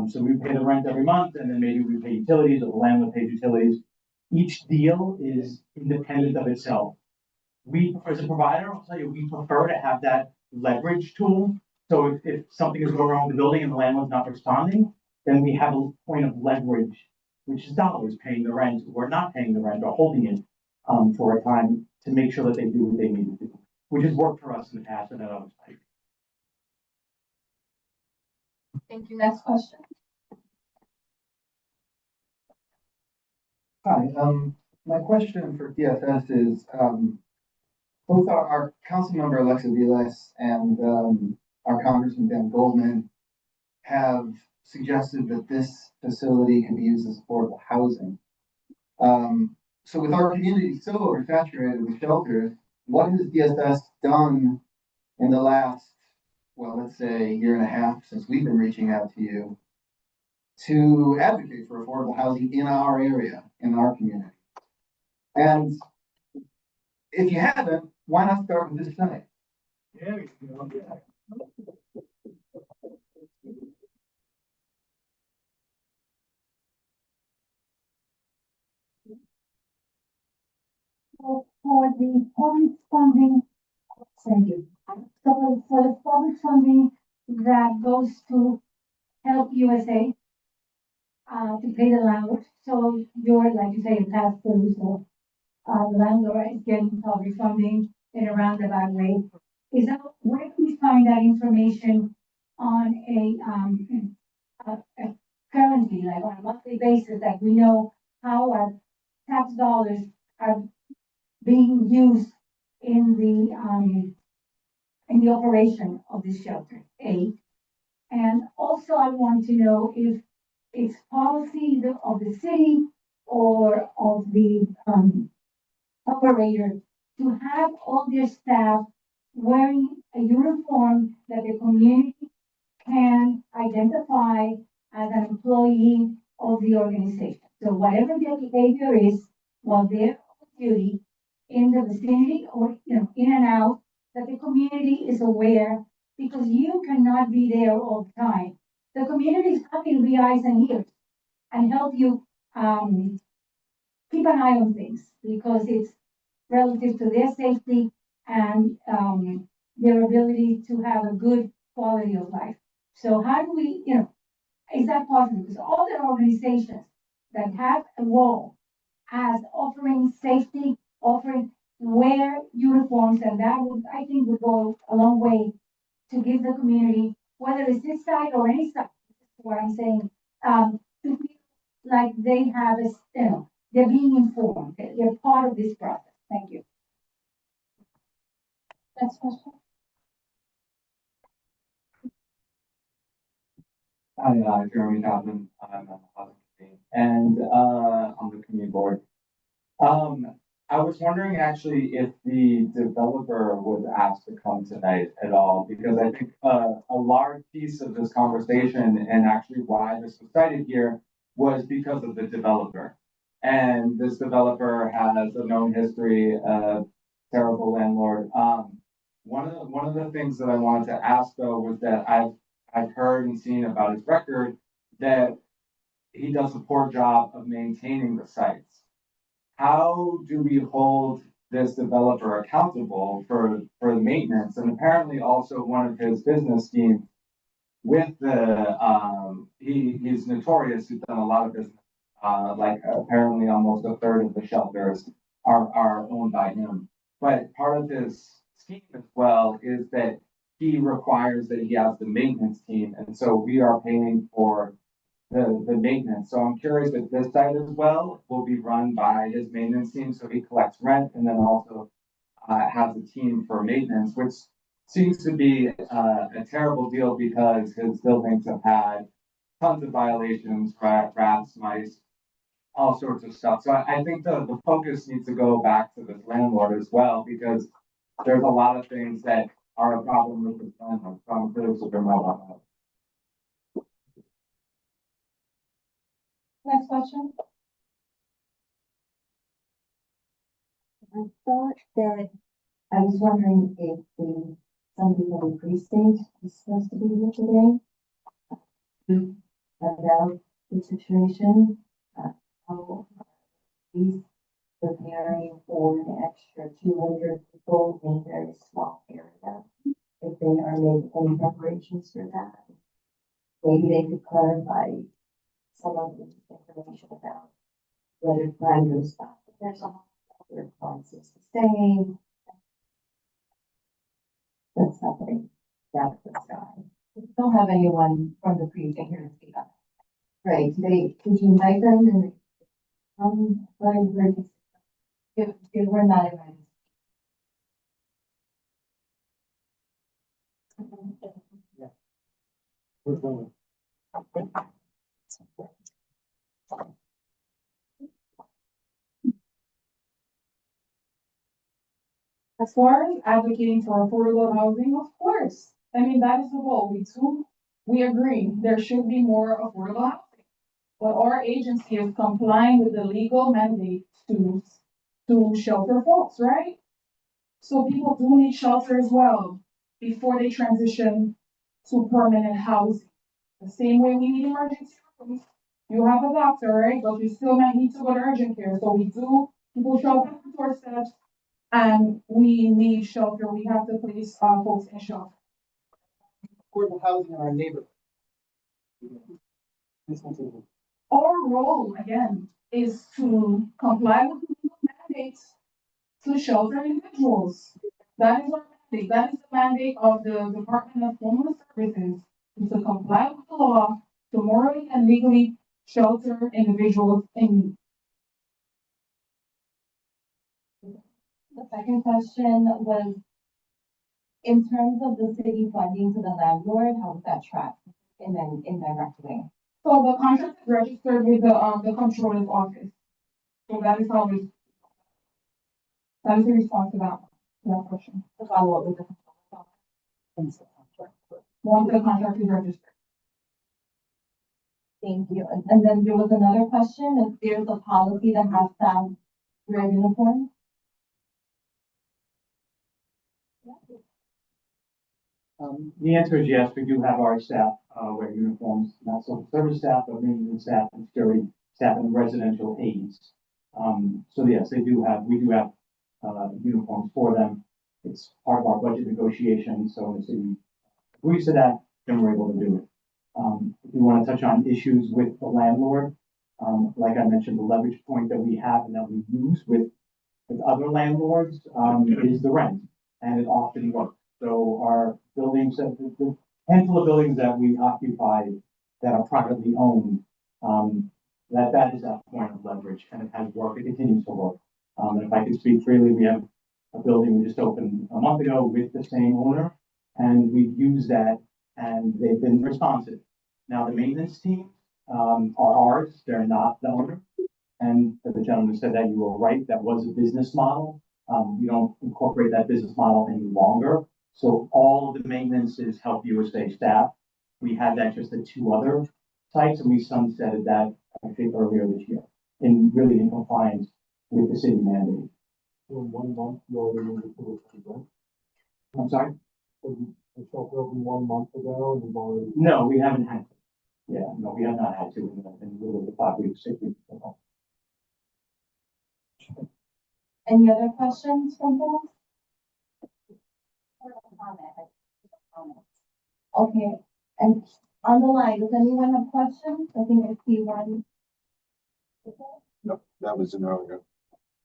So we pay the rent every month, and then maybe we pay utilities, or the landlord pays utilities. Each deal is independent of itself. We, as a provider, I'll tell you, we prefer to have that leverage tool. So if something is going wrong with the building and the landlord's not responding, then we have a point of leverage, which is dollars, paying the rent or not paying the rent or holding it for a time to make sure that they do what they need to do, which has worked for us in the past and others. Thank you. Next question. Hi, my question for DFS is, both our council member Alexa Vilas and, our Congressman Dan Goldman have suggested that this facility can be used as affordable housing. So with our community so oversaturated with shelters, what has DFS done in the last, well, let's say year and a half since we've been reaching out to you to advocate for affordable housing in our area, in our community? And if you haven't, why not start with this site? There you go. So for the public funding, thank you. So for the public funding that goes to Help USA, to pay the landlord, so you're, like you say, a pass-through, so, the landlord is getting public funding in a roundabout way. Is that, where can we find that information on currently, like on a monthly basis, that we know how our tax dollars are being used in the operation of the shelter, A. And also I want to know if it's policy of the city or of the, operator to have all their staff wearing a uniform that the community can identify as an employee of the organization. So whatever their behavior is while they're on duty in the vicinity or, in and out, that the community is aware, because you cannot be there all the time. The community is happy to be eyes and ears and help you, keep an eye on things, because it's relative to their safety and, their ability to have a good quality of life. So how do we, is that possible? Because all the organizations that have a role as offering safety, offering wear uniforms, and that would, I think, would go a long way to give the community, whether it's this side or any side, what I'm saying, to feel like they have a, they're being informed, they're part of this process. Thank you. Next question. Hi, Jeremy Goblin. I'm on the housing team, and on the community board. I was wondering actually if the developer was asked to come tonight at all, because I think a large piece of this conversation and actually why this was cited here was because of the developer. And this developer has a known history of terrible landlord. one of the things that I wanted to ask though was that I've heard and seen about his record that he does a poor job of maintaining the sites. How do we hold this developer accountable for the maintenance? And apparently also one of his business schemes with he's notorious, he's done a lot of business. Like apparently almost a third of the shelters are owned by him. But part of his scheme as well is that he requires that he has the maintenance team. And so we are paying for the maintenance. So I'm curious if this site as well will be run by his maintenance team. So he collects rent and then also has a team for maintenance, which seems to be a terrible deal because his buildings have had tons of violations, rats, mice, all sorts of stuff. So I think the focus needs to go back to this landlord as well, because there's a lot of things that are a problem with this landlord. So I'm curious if you're about that. Next question. I thought that, I was wondering if somebody from the precinct is supposed to be here today about the situation. How he's preparing for an extra 200 people in a very small area. If they are making any preparations for that, maybe they could clarify some of the information about whether plan goes back. There's a other responses the same. That's nothing down to the sky. We don't have anyone from the precinct here to speak up. Right, could you invite them and what I heard if we're not invited. As far as advocating for affordable housing, of course. I mean, that is the goal. We agree there should be more affordable housing. But our agency is complying with the legal mandate to shelter folks, right? So people do need shelter as well before they transition to permanent housing. The same way we need emergency rooms. You have a doctor, right? But you still might need to go to urgent care. So people show up at the doorsteps and we need shelter. We have to place folks in shelter. Affordable housing in our neighborhood. Our role, again, is to comply with legal mandates to shelter individuals. That is our mandate. That is the mandate of the Department of Homeless Services, is to comply with the law to morally and legally shelter individuals in need. The second question was, in terms of the city funding to the landlord, how was that tracked in an indirect way? So the contract is registered with the controller's office. So that is how that is the response to that question. To follow up with the controller's office. Once the contract is registered. Thank you. And then there was another question, if there's a policy that has staff wear uniforms? The answer is yes, we do have our staff, wear uniforms, not social service staff, but maintenance staff and security staff and residential aides. So yes, we do have, uniforms for them. It's part of our budget negotiations, so the city agrees to that, then we're able to do it. If you want to touch on issues with the landlord, like I mentioned, the leverage point that we have and that we use with other landlords, is the rent, and it often works. So our buildings, the handful of buildings that we occupy that are privately owned, that is that point of leverage, and it has worked, it continues to work. And if I could speak freely, we have a building we just opened a month ago with the same owner, and we've used that, and they've been responsive. Now, the maintenance team, are ours, they're not the owner. And the gentleman said that you were right, that was a business model. We don't incorporate that business model any longer. So all of the maintenances help USA staff. We had that just at 2 other sites, and we sunsetted that, I think, earlier this year, really in compliance with the city mandate. In 1 month, you already moved to the I'm sorry? The shelter opened 1 month ago and you've already. No, we haven't had to. Yeah, no, we have not had to in the middle of the 5 weeks, 6 weeks. Any other questions from folks? Okay, and on the line, does anyone have questions? I think I see one. No, that was an earlier.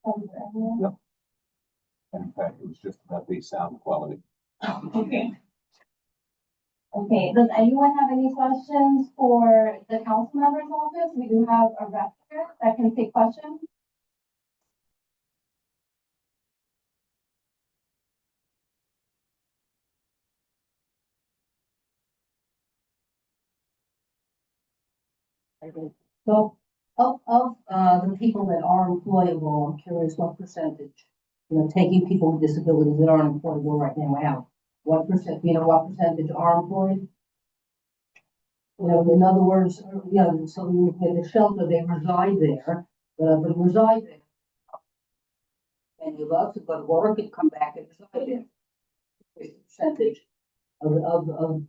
Yep. In fact, it was just about the sound quality. Okay. Okay, does anyone have any questions for the council member's office? We do have a rep here that can take questions. So of the people that are employable, I'm curious what percentage, taking people with disabilities that aren't employable right now out, what percentage are employed? In other words, so you get the shelter, they reside there, but reside there. And you love to go to work and come back and reside there. What percentage of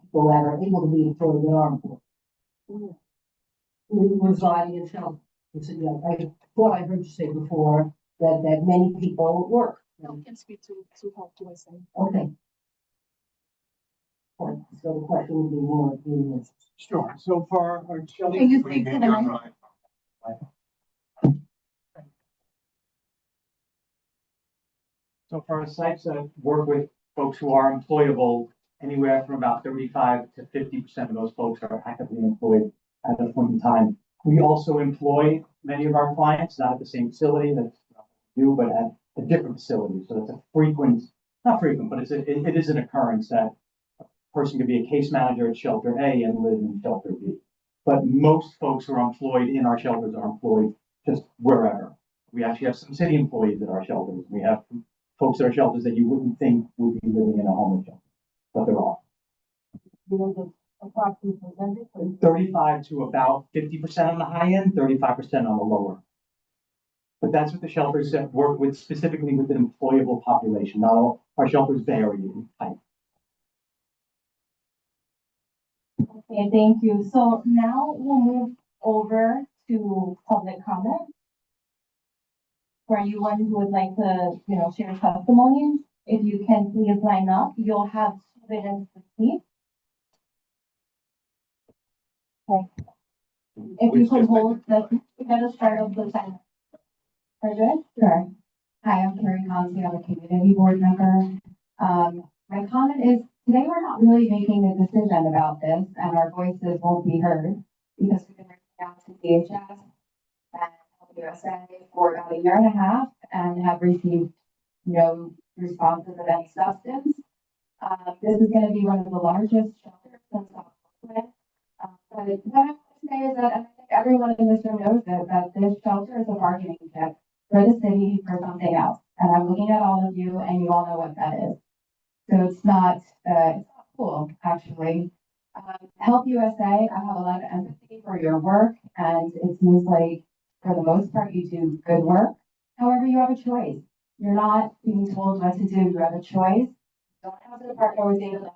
people that are able to be employed that are employed? Residing in shelter. I thought I heard you say before that many people work. I can speak to Health USA. Okay. So the question would be more. Sure, so far, our shelter. Can you speak to the mic? So for our sites that work with folks who are employable, anywhere from about 35 to 50% of those folks are actively employed at a point in time. We also employ many of our clients, not at the same facility that we do, but at a different facility. So it's a frequent, not frequent, but it is an occurrence that a person could be a case manager at shelter A and live in shelter B. But most folks who are employed in our shelters are employed just wherever. We actually have some city employees at our shelters. We have folks at our shelters that you wouldn't think would be living in a homeless shelter, but they're all. Approximate percentage? 35 to about 50% on the high end, 35% on the lower. But that's what the shelters that work with, specifically with an employable population. Not all our shelters vary in type. Okay, thank you. So now we'll move over to public comment. For anyone who would like to, share testimonies, if you can please line up, you'll have 2 minutes to speak. Okay. If you could hold we gotta start off the time. Are you good? Sure. Hi, I'm Carrie Consley. I'm a community board member. My comment is today we're not really making a decision about this and our voices won't be heard because we've been reaching out to DHS and Help USA for about 1.5 years and have received no responses of any substance. This is going to be one of the largest shelters in South Florida. But what I want to say is that I think everyone in this room knows that this shelter is a bargaining chip for the city for something else. And I'm looking at all of you and you all know what that is. So it's not cool, actually. Help USA, I have a lot of empathy for your work and it seems like for the most part you do good work. However, you have a choice. You're not being told what to do. You have a choice. You don't have to partner with data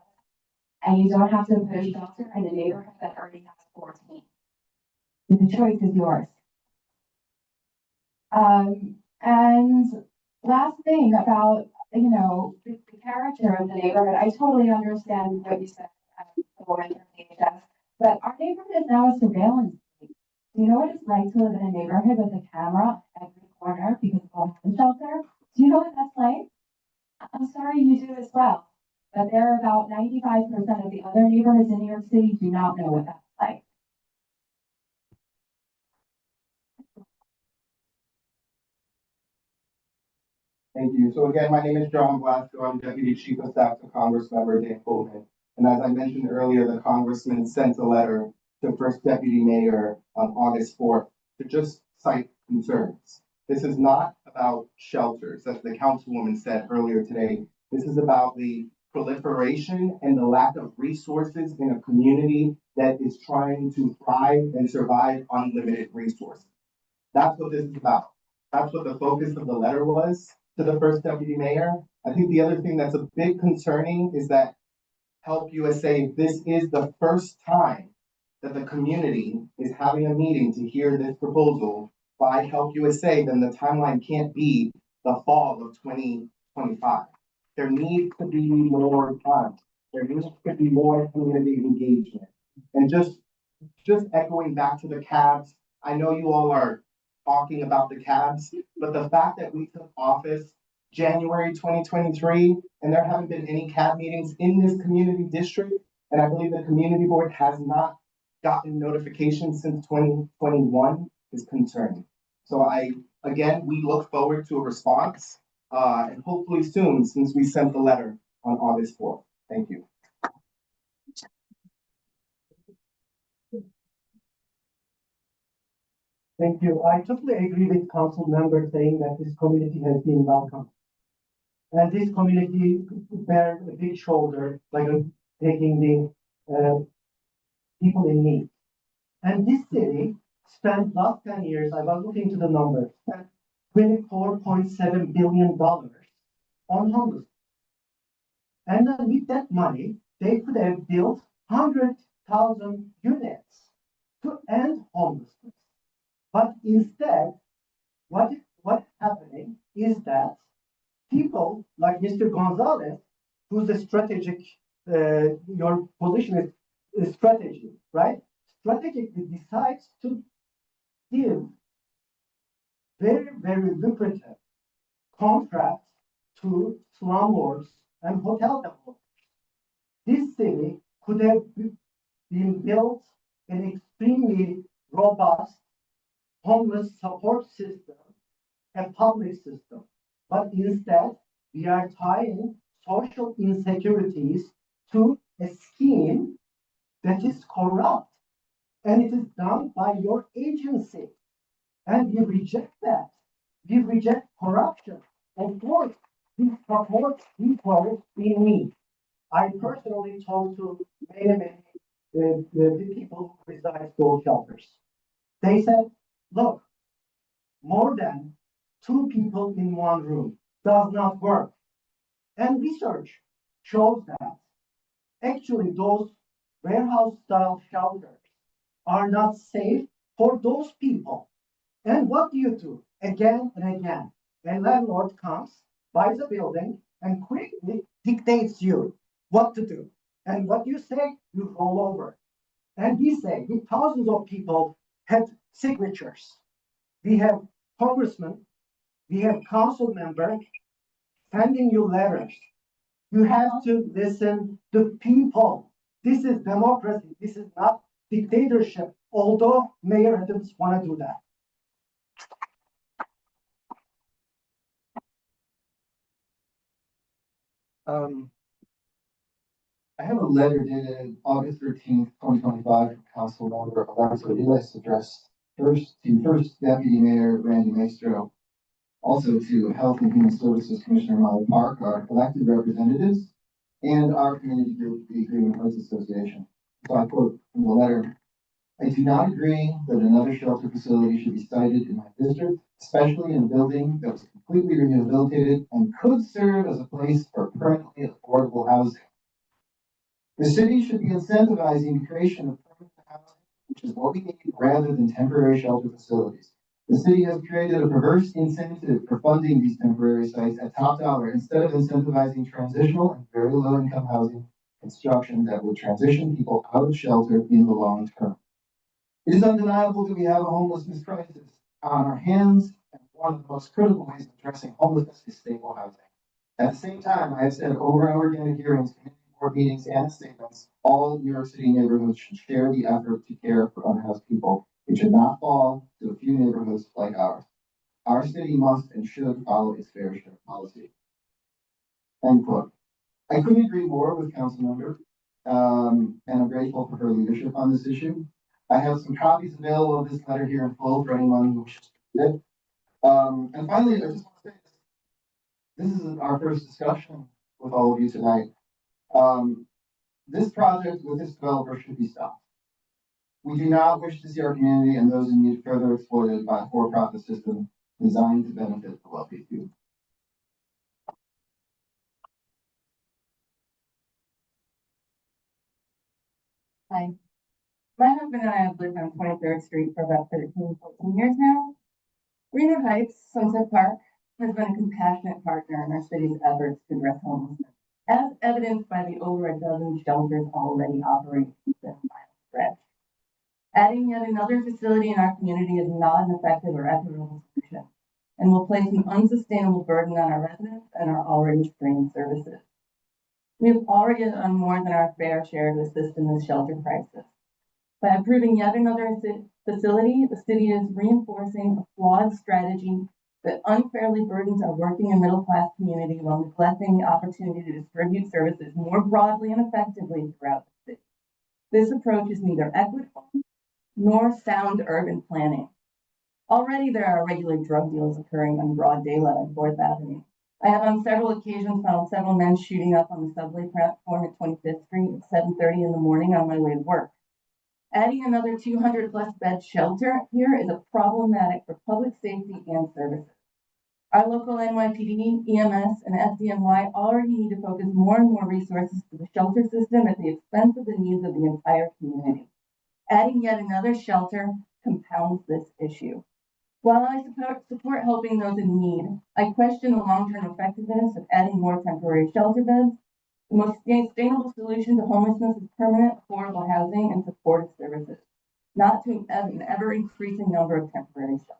and you don't have to put a shelter in a neighborhood that already has 14. The choice is yours. And last thing about, the character of the neighborhood, I totally understand what you said, the woman from DHS, but our neighborhood is now a surveillance state. Do you know what it's like to live in a neighborhood with a camera at every corner because of all the shelter? Do you know what that's like? I'm sorry you do as well. But there are about 95% of the other neighborhoods in New York City do not know what that's like. Thank you. So again, my name is John Blasco. I'm Deputy Chief of Staff to Congressmember Dan Coleman. And as I mentioned earlier, the Congressman sent a letter to First Deputy Mayor on August 4th to just cite concerns. This is not about shelters, as the Councilwoman said earlier today. This is about the proliferation and the lack of resources in a community that is trying to thrive and survive on limited resources. That's what this is about. That's what the focus of the letter was. to the first deputy mayor. I think the other thing that's a bit concerning is that Help USA, this is the first time that the community is having a meeting to hear this proposal by Help USA, then the timeline can't be the fall of 2025. There needs to be more time. There needs to be more community engagement. And just echoing back to the cabs, I know you all are talking about the cabs, but the fact that we took office January 2023, and there haven't been any cab meetings in this community district, and I believe the community board has not gotten notification since 2021 is concerning. So again, we look forward to a response, and hopefully soon, since we sent the letter on August 4th. Thank you. Thank you. I totally agree with council member saying that this community has been welcome. And this community bear a big shoulder, like taking the people in need. And this city spent last 10 years, I was looking to the numbers, spent $24.7 billion on homelessness. And then with that money, they could have built 100,000 units to end homelessness. But instead, what's happening is that people like Mr. Gonzalez, who's a strategic, your position is strategy, right? Strategically decides to give very, very lucrative contracts to slumlords and hotel developers. This city could have been built an extremely robust homeless support system, a public system. But instead, we are tying social insecurities to a scheme that is corrupt. And it is done by your agency. And we reject that. We reject corruption. Of course, we support people in need. I personally talked to many the people who reside in those shelters. They said, look, more than 2 people in 1 room does not work. And research shows that actually those warehouse style shelters are not safe for those people. And what do you do again and again? A landlord comes, buys a building, and quickly dictates you what to do. And what you say, you roll over. And we say, with thousands of people had signatures. We have congressmen, we have council members sending you letters. You have to listen to people. This is democracy. This is not dictatorship, although Mayor Adams want to do that. I have a letter dated August 13th, 2025, from Council Member Alexa Vilas addressed to First Deputy Mayor Randy Maestro, also to Health and Human Services Commissioner Molly Park, our elected representatives, and our community group, the Agreement Rights Association. So I quote from the letter, I do not agree that another shelter facility should be sited in my district, especially in a building that was completely rehabilitated and could serve as a place for permanently affordable housing. The city should be incentivizing the creation of permanent housing, which is what we need, rather than temporary shelter facilities. The city has created a perverse incentive for funding these temporary sites at top dollar instead of incentivizing transitional and very low income housing construction that would transition people out of shelter in the long term. It is undeniable that we have a homelessness crisis on our hands, and one of the most critical ways of addressing homelessness is stable housing. At the same time, I have said over and over again at hearings, community board meetings, and statements, all New York City neighborhoods should share the effort to care for unhoused people. It should not fall to a few neighborhoods like ours. Our city must and should follow its fair share policy. End quote. I couldn't agree more with council member, and I'm grateful for her leadership on this issue. I have some copies available of this letter here in full for anyone who wishes to read it. And finally, I just want to say this is our first discussion with all of you tonight. This project with this developer should be stopped. We do not wish to see our community and those in need further exploited by a for-profit system designed to benefit the wealthy few. Hi. My husband and I have lived on 23rd Street for about 14 years now. Greener Heights, Sunset Park, has been a compassionate partner in our city's efforts to address homelessness, as evidenced by the over a dozen shelters already operating within a mile stretch. Adding yet another facility in our community is not an effective or equitable solution and will place an unsustainable burden on our residents and our already strained services. We have already done more than our fair share to assist in this shelter crisis. By approving yet another facility, the city is reinforcing a flawed strategy that unfairly burdens our working and middle class community while neglecting the opportunity to distribute services more broadly and effectively throughout the city. This approach is neither equitable nor sound urban planning. Already there are regular drug deals occurring on broad daylight on 4th Avenue. I have on several occasions found several men shooting up on the subway platform at 25th Street at 7:30 in the morning on my way to work. Adding another 200 plus bed shelter here is a problematic for public safety and services. Our local NYPD, EMS, and FDNY already need to focus more and more resources to the shelter system at the expense of the needs of the entire community. Adding yet another shelter compounds this issue. While I support helping those in need, I question the long-term effectiveness of adding more temporary shelter beds. The most sustainable solution to homelessness is permanent, affordable housing and supportive services, not to an ever-increasing number of temporary shelters.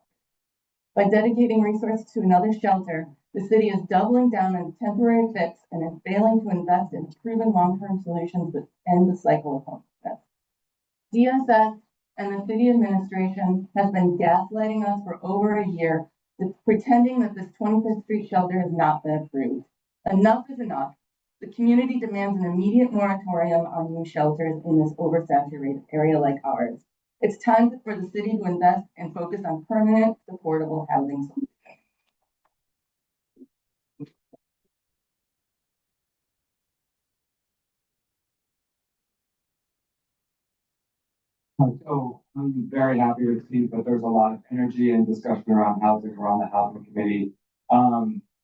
By dedicating resources to another shelter, the city is doubling down on a temporary fix and is failing to invest in proven long-term solutions that end the cycle of homelessness. DSS and the city administration has been gaslighting us for over a year, pretending that this 25th Street shelter has not been approved. Enough is enough. The community demands an immediate moratorium on new shelters in this oversaturated area like ours. It's time for the city to invest and focus on permanent, affordable housing solutions. So I'm very happy to see that there's a lot of energy and discussion around housing, around the housing committee.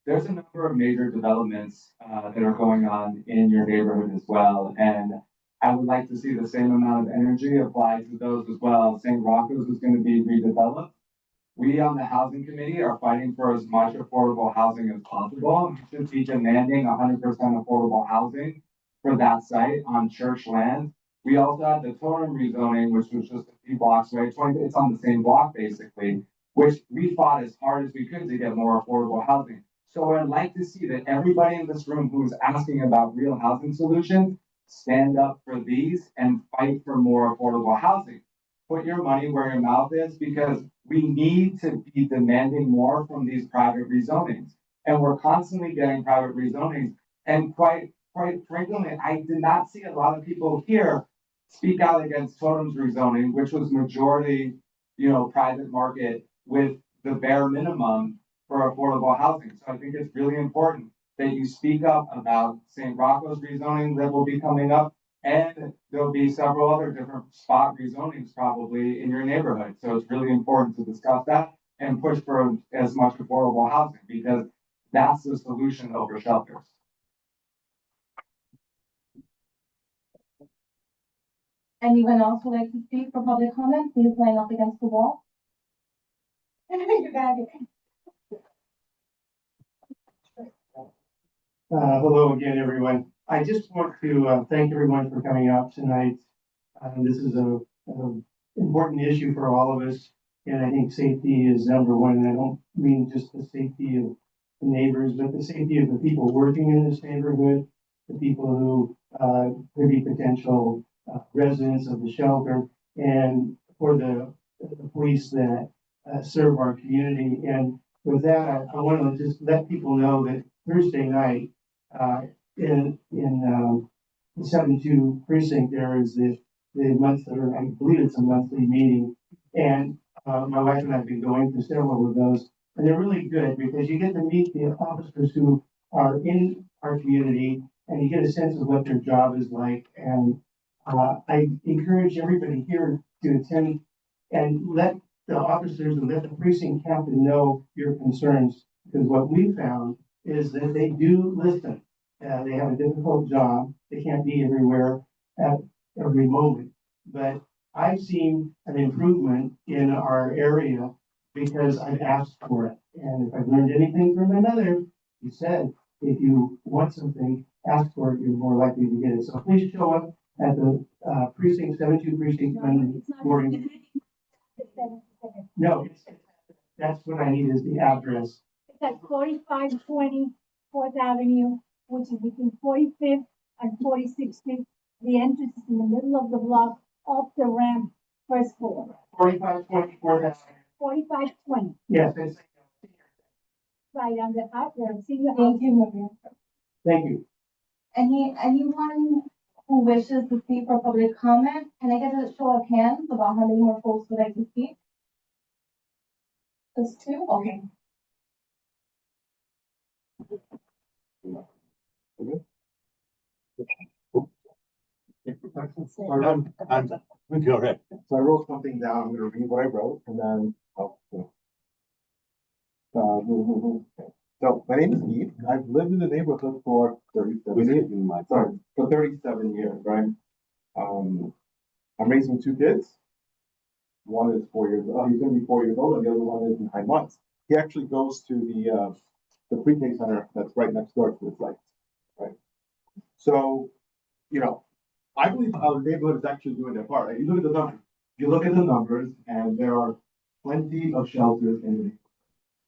There's a number of major developments that are going on in your neighborhood as well. And I would like to see the same amount of energy applied to those as well. St. Rocco's is going to be redeveloped. We on the housing committee are fighting for as much affordable housing as possible. We should be demanding 100% affordable housing for that site on church land. We also have the Totem rezoning, which was just a few blocks away. It's on the same block basically, which we fought as hard as we could to get more affordable housing. So I'd like to see that everybody in this room who's asking about real housing solutions, stand up for these and fight for more affordable housing. Put your money where your mouth is, because we need to be demanding more from these private rezonings. And we're constantly getting private rezonings. And quite frankly, I did not see a lot of people here speak out against Totem's rezoning, which was majority, private market with the bare minimum for affordable housing. So I think it's really important that you speak up about St. Rocco's rezoning that will be coming up, and there'll be several other different spot rezonings probably in your neighborhood. So it's really important to discuss that and push for as much affordable housing, because that's the solution over shelters. Anyone else would like to speak for public comment? Please line up against the wall. You got it. Hello again, everyone. I just want to thank everyone for coming out tonight. This is a important issue for all of us, and I think safety is number one. And I don't mean just the safety of the neighbors, but the safety of the people working in this neighborhood, the people who could be potential residents of the shelter, and for the police that serve our community. And with that, I want to just let people know that Thursday night, in the 7-2 precinct, there is the monthly, or I believe it's a monthly meeting, and my wife and I have been going to several of those, and they're really good because you get to meet the officers who are in our community, and you get a sense of what their job is like. And I encourage everybody here to attend and let the officers and let the precinct captain know your concerns, because what we found is that they do listen. They have a difficult job. They can't be everywhere at every moment, but I've seen an improvement in our area because I've asked for it. And if I've learned anything from my mother, she said, if you want something, ask for it, you're more likely to get it. So please show up at the precinct 72 precinct Monday morning. No, that's what I need is the address. It's at 4520 4th Avenue, which is between 45th and 46th Street. The entrance is in the middle of the block, off the ramp, first floor. 4524, that's 4520. yes, it's, Right on the out there. Senior housing. thank you. Anyone who wishes to speak for public comment, can I get a show of hands about how many more folks would like to speak? Just two? Okay. Go ahead. So I wrote something down. I'm gonna read what I wrote and then so my name is Keith. I've lived in the neighborhood for 37 years. Sorry, for 37 years, right? I'm raising two kids. One is 4 years old. He's gonna be 4 years old, and the other one is 9 months. He actually goes to the pre-K center that's right next door to the site, right? So, you know, I believe our neighborhood is actually doing their part. Like, you look at the numbers. You look at the numbers, and there are plenty of shelters in the neighborhood.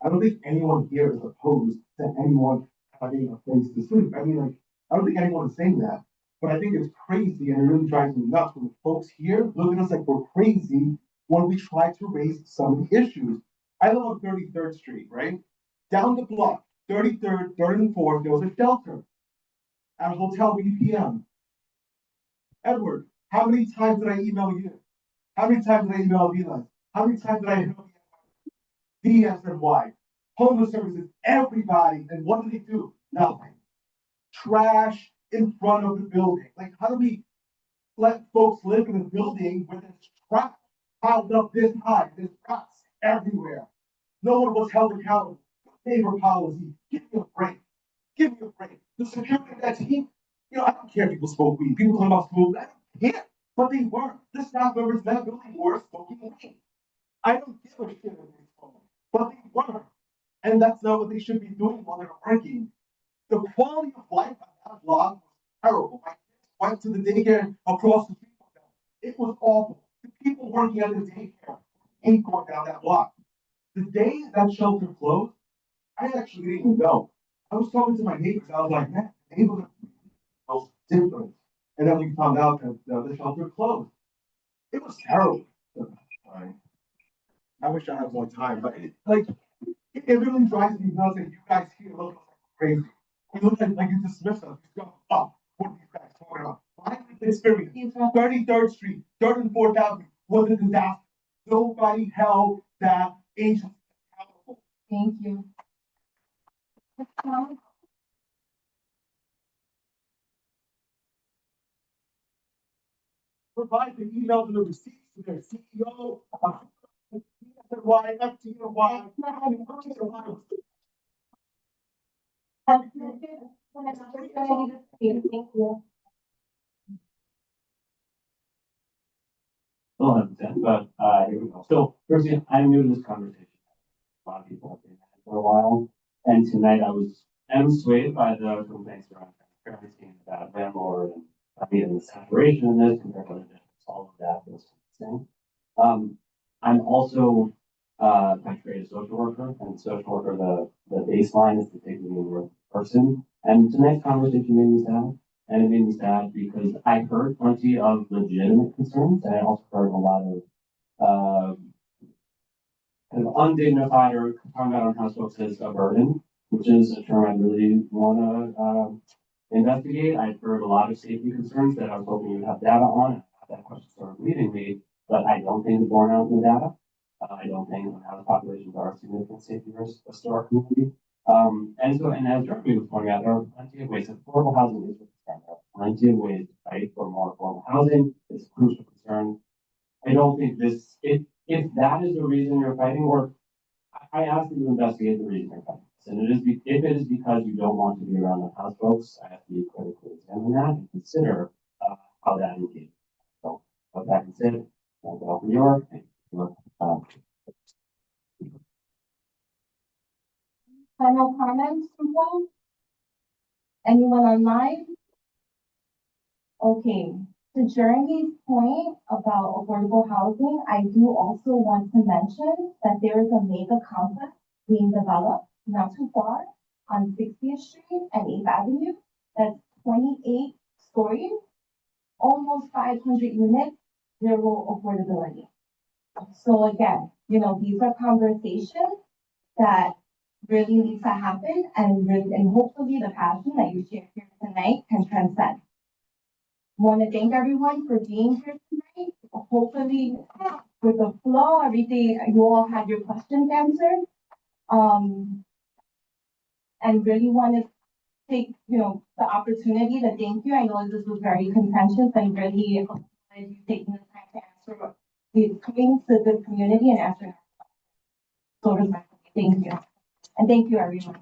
I don't think anyone here is opposed to anyone having a place to sleep. I mean, like, I don't think anyone is saying that. But I think it's crazy and it really drives me nuts when the folks here look at us like we're crazy when we try to raise some of the issues. I live on 33rd Street, right? Down the block, 33rd, 3rd and 4th, there was a shelter at a hotel BPM. Edward, how many times did I email you? How many times did I email Vila? How many times did I email DSNY? Homeless services, everybody, and what do they do? Nothing. Trash in front of the building. Like, how do we let folks live in a building where there's trash piled up this high? There's rats everywhere. No one was held accountable. Neighbor policy. Give me a break. Give me a break. The security of that team, you know, I don't care if people smoke weed. People talk about smoke. I don't care. But they weren't. The staff members in that building were smoking weed. I don't give a shit if they smoke. But they weren't. And that's not what they should be doing while they're working. The quality of life on that block was terrible. My kids went to the daycare across the street from them. It was awful. The people working at the daycare ain't going down that block. The day that shelter closed, I actually didn't even know. I was talking to my neighbors. I was like, man, the neighborhood was different. And then we found out that the shelter closed. It was terrible. Sorry. I wish I had more time, but it really drives me nuts that you guys here look crazy. You look like you dismiss us. You go, oh, what are these guys talking about? My experience, 33rd Street, 3rd and 4th Avenue was a disaster. Nobody held that agency accountable. Thank you. Provide the emails and the receipts to their CEO, FTY, FTY. Thank you. Still understand, but here we go. So firstly, I'm new to this conversation. A lot of people have been at it for a while, and tonight I'm swayed by the complaints around transparency and about landlord and the saturation of this compared to other districts, all of that is interesting. I'm also by trade a social worker, and social worker the baseline is to take the mean person. And tonight's conversation made me sad. And it made me sad because I heard plenty of legitimate concerns, and I also heard a lot of kind of undignified or talking about on house folks as a burden, which is a term I really want to investigate. I've heard a lot of safety concerns that I was hoping you'd have data on. That question sort of leading me, but I don't think it's borne out in the data. I don't think house populations are a significant safety risk to our community. And as Jeremy was pointing out, there are plenty of ways. Affordable housing is a concern. There are plenty of ways to fight for more affordable housing. It's a crucial concern. I don't think this, if that is the reason you're fighting, or I ask that you investigate the reason you're fighting this. And if it is because you don't want to be around the house folks, I have to be critically examine that and consider how that engages. So With that said, thank you all for your, thank you for, Final comments from folks? Anyone online? Okay, to Jeremy's point about affordable housing, I do also want to mention that there is a mega complex being developed not too far on 60th Street and 8th Avenue. That's 28 stories, almost 500 units, zero affordability. So again, these are conversations that really needs to happen and hopefully the passion that you share here tonight can transcend. Want to thank everyone for being here tonight. Hopefully, with the flow, everything, you all had your questions answered. And really want to take, the opportunity to thank you. I know this was very contentious and really appreciate you taking the time to answer these coming to the community and answering. So respectfully, thank you. And thank you, everyone.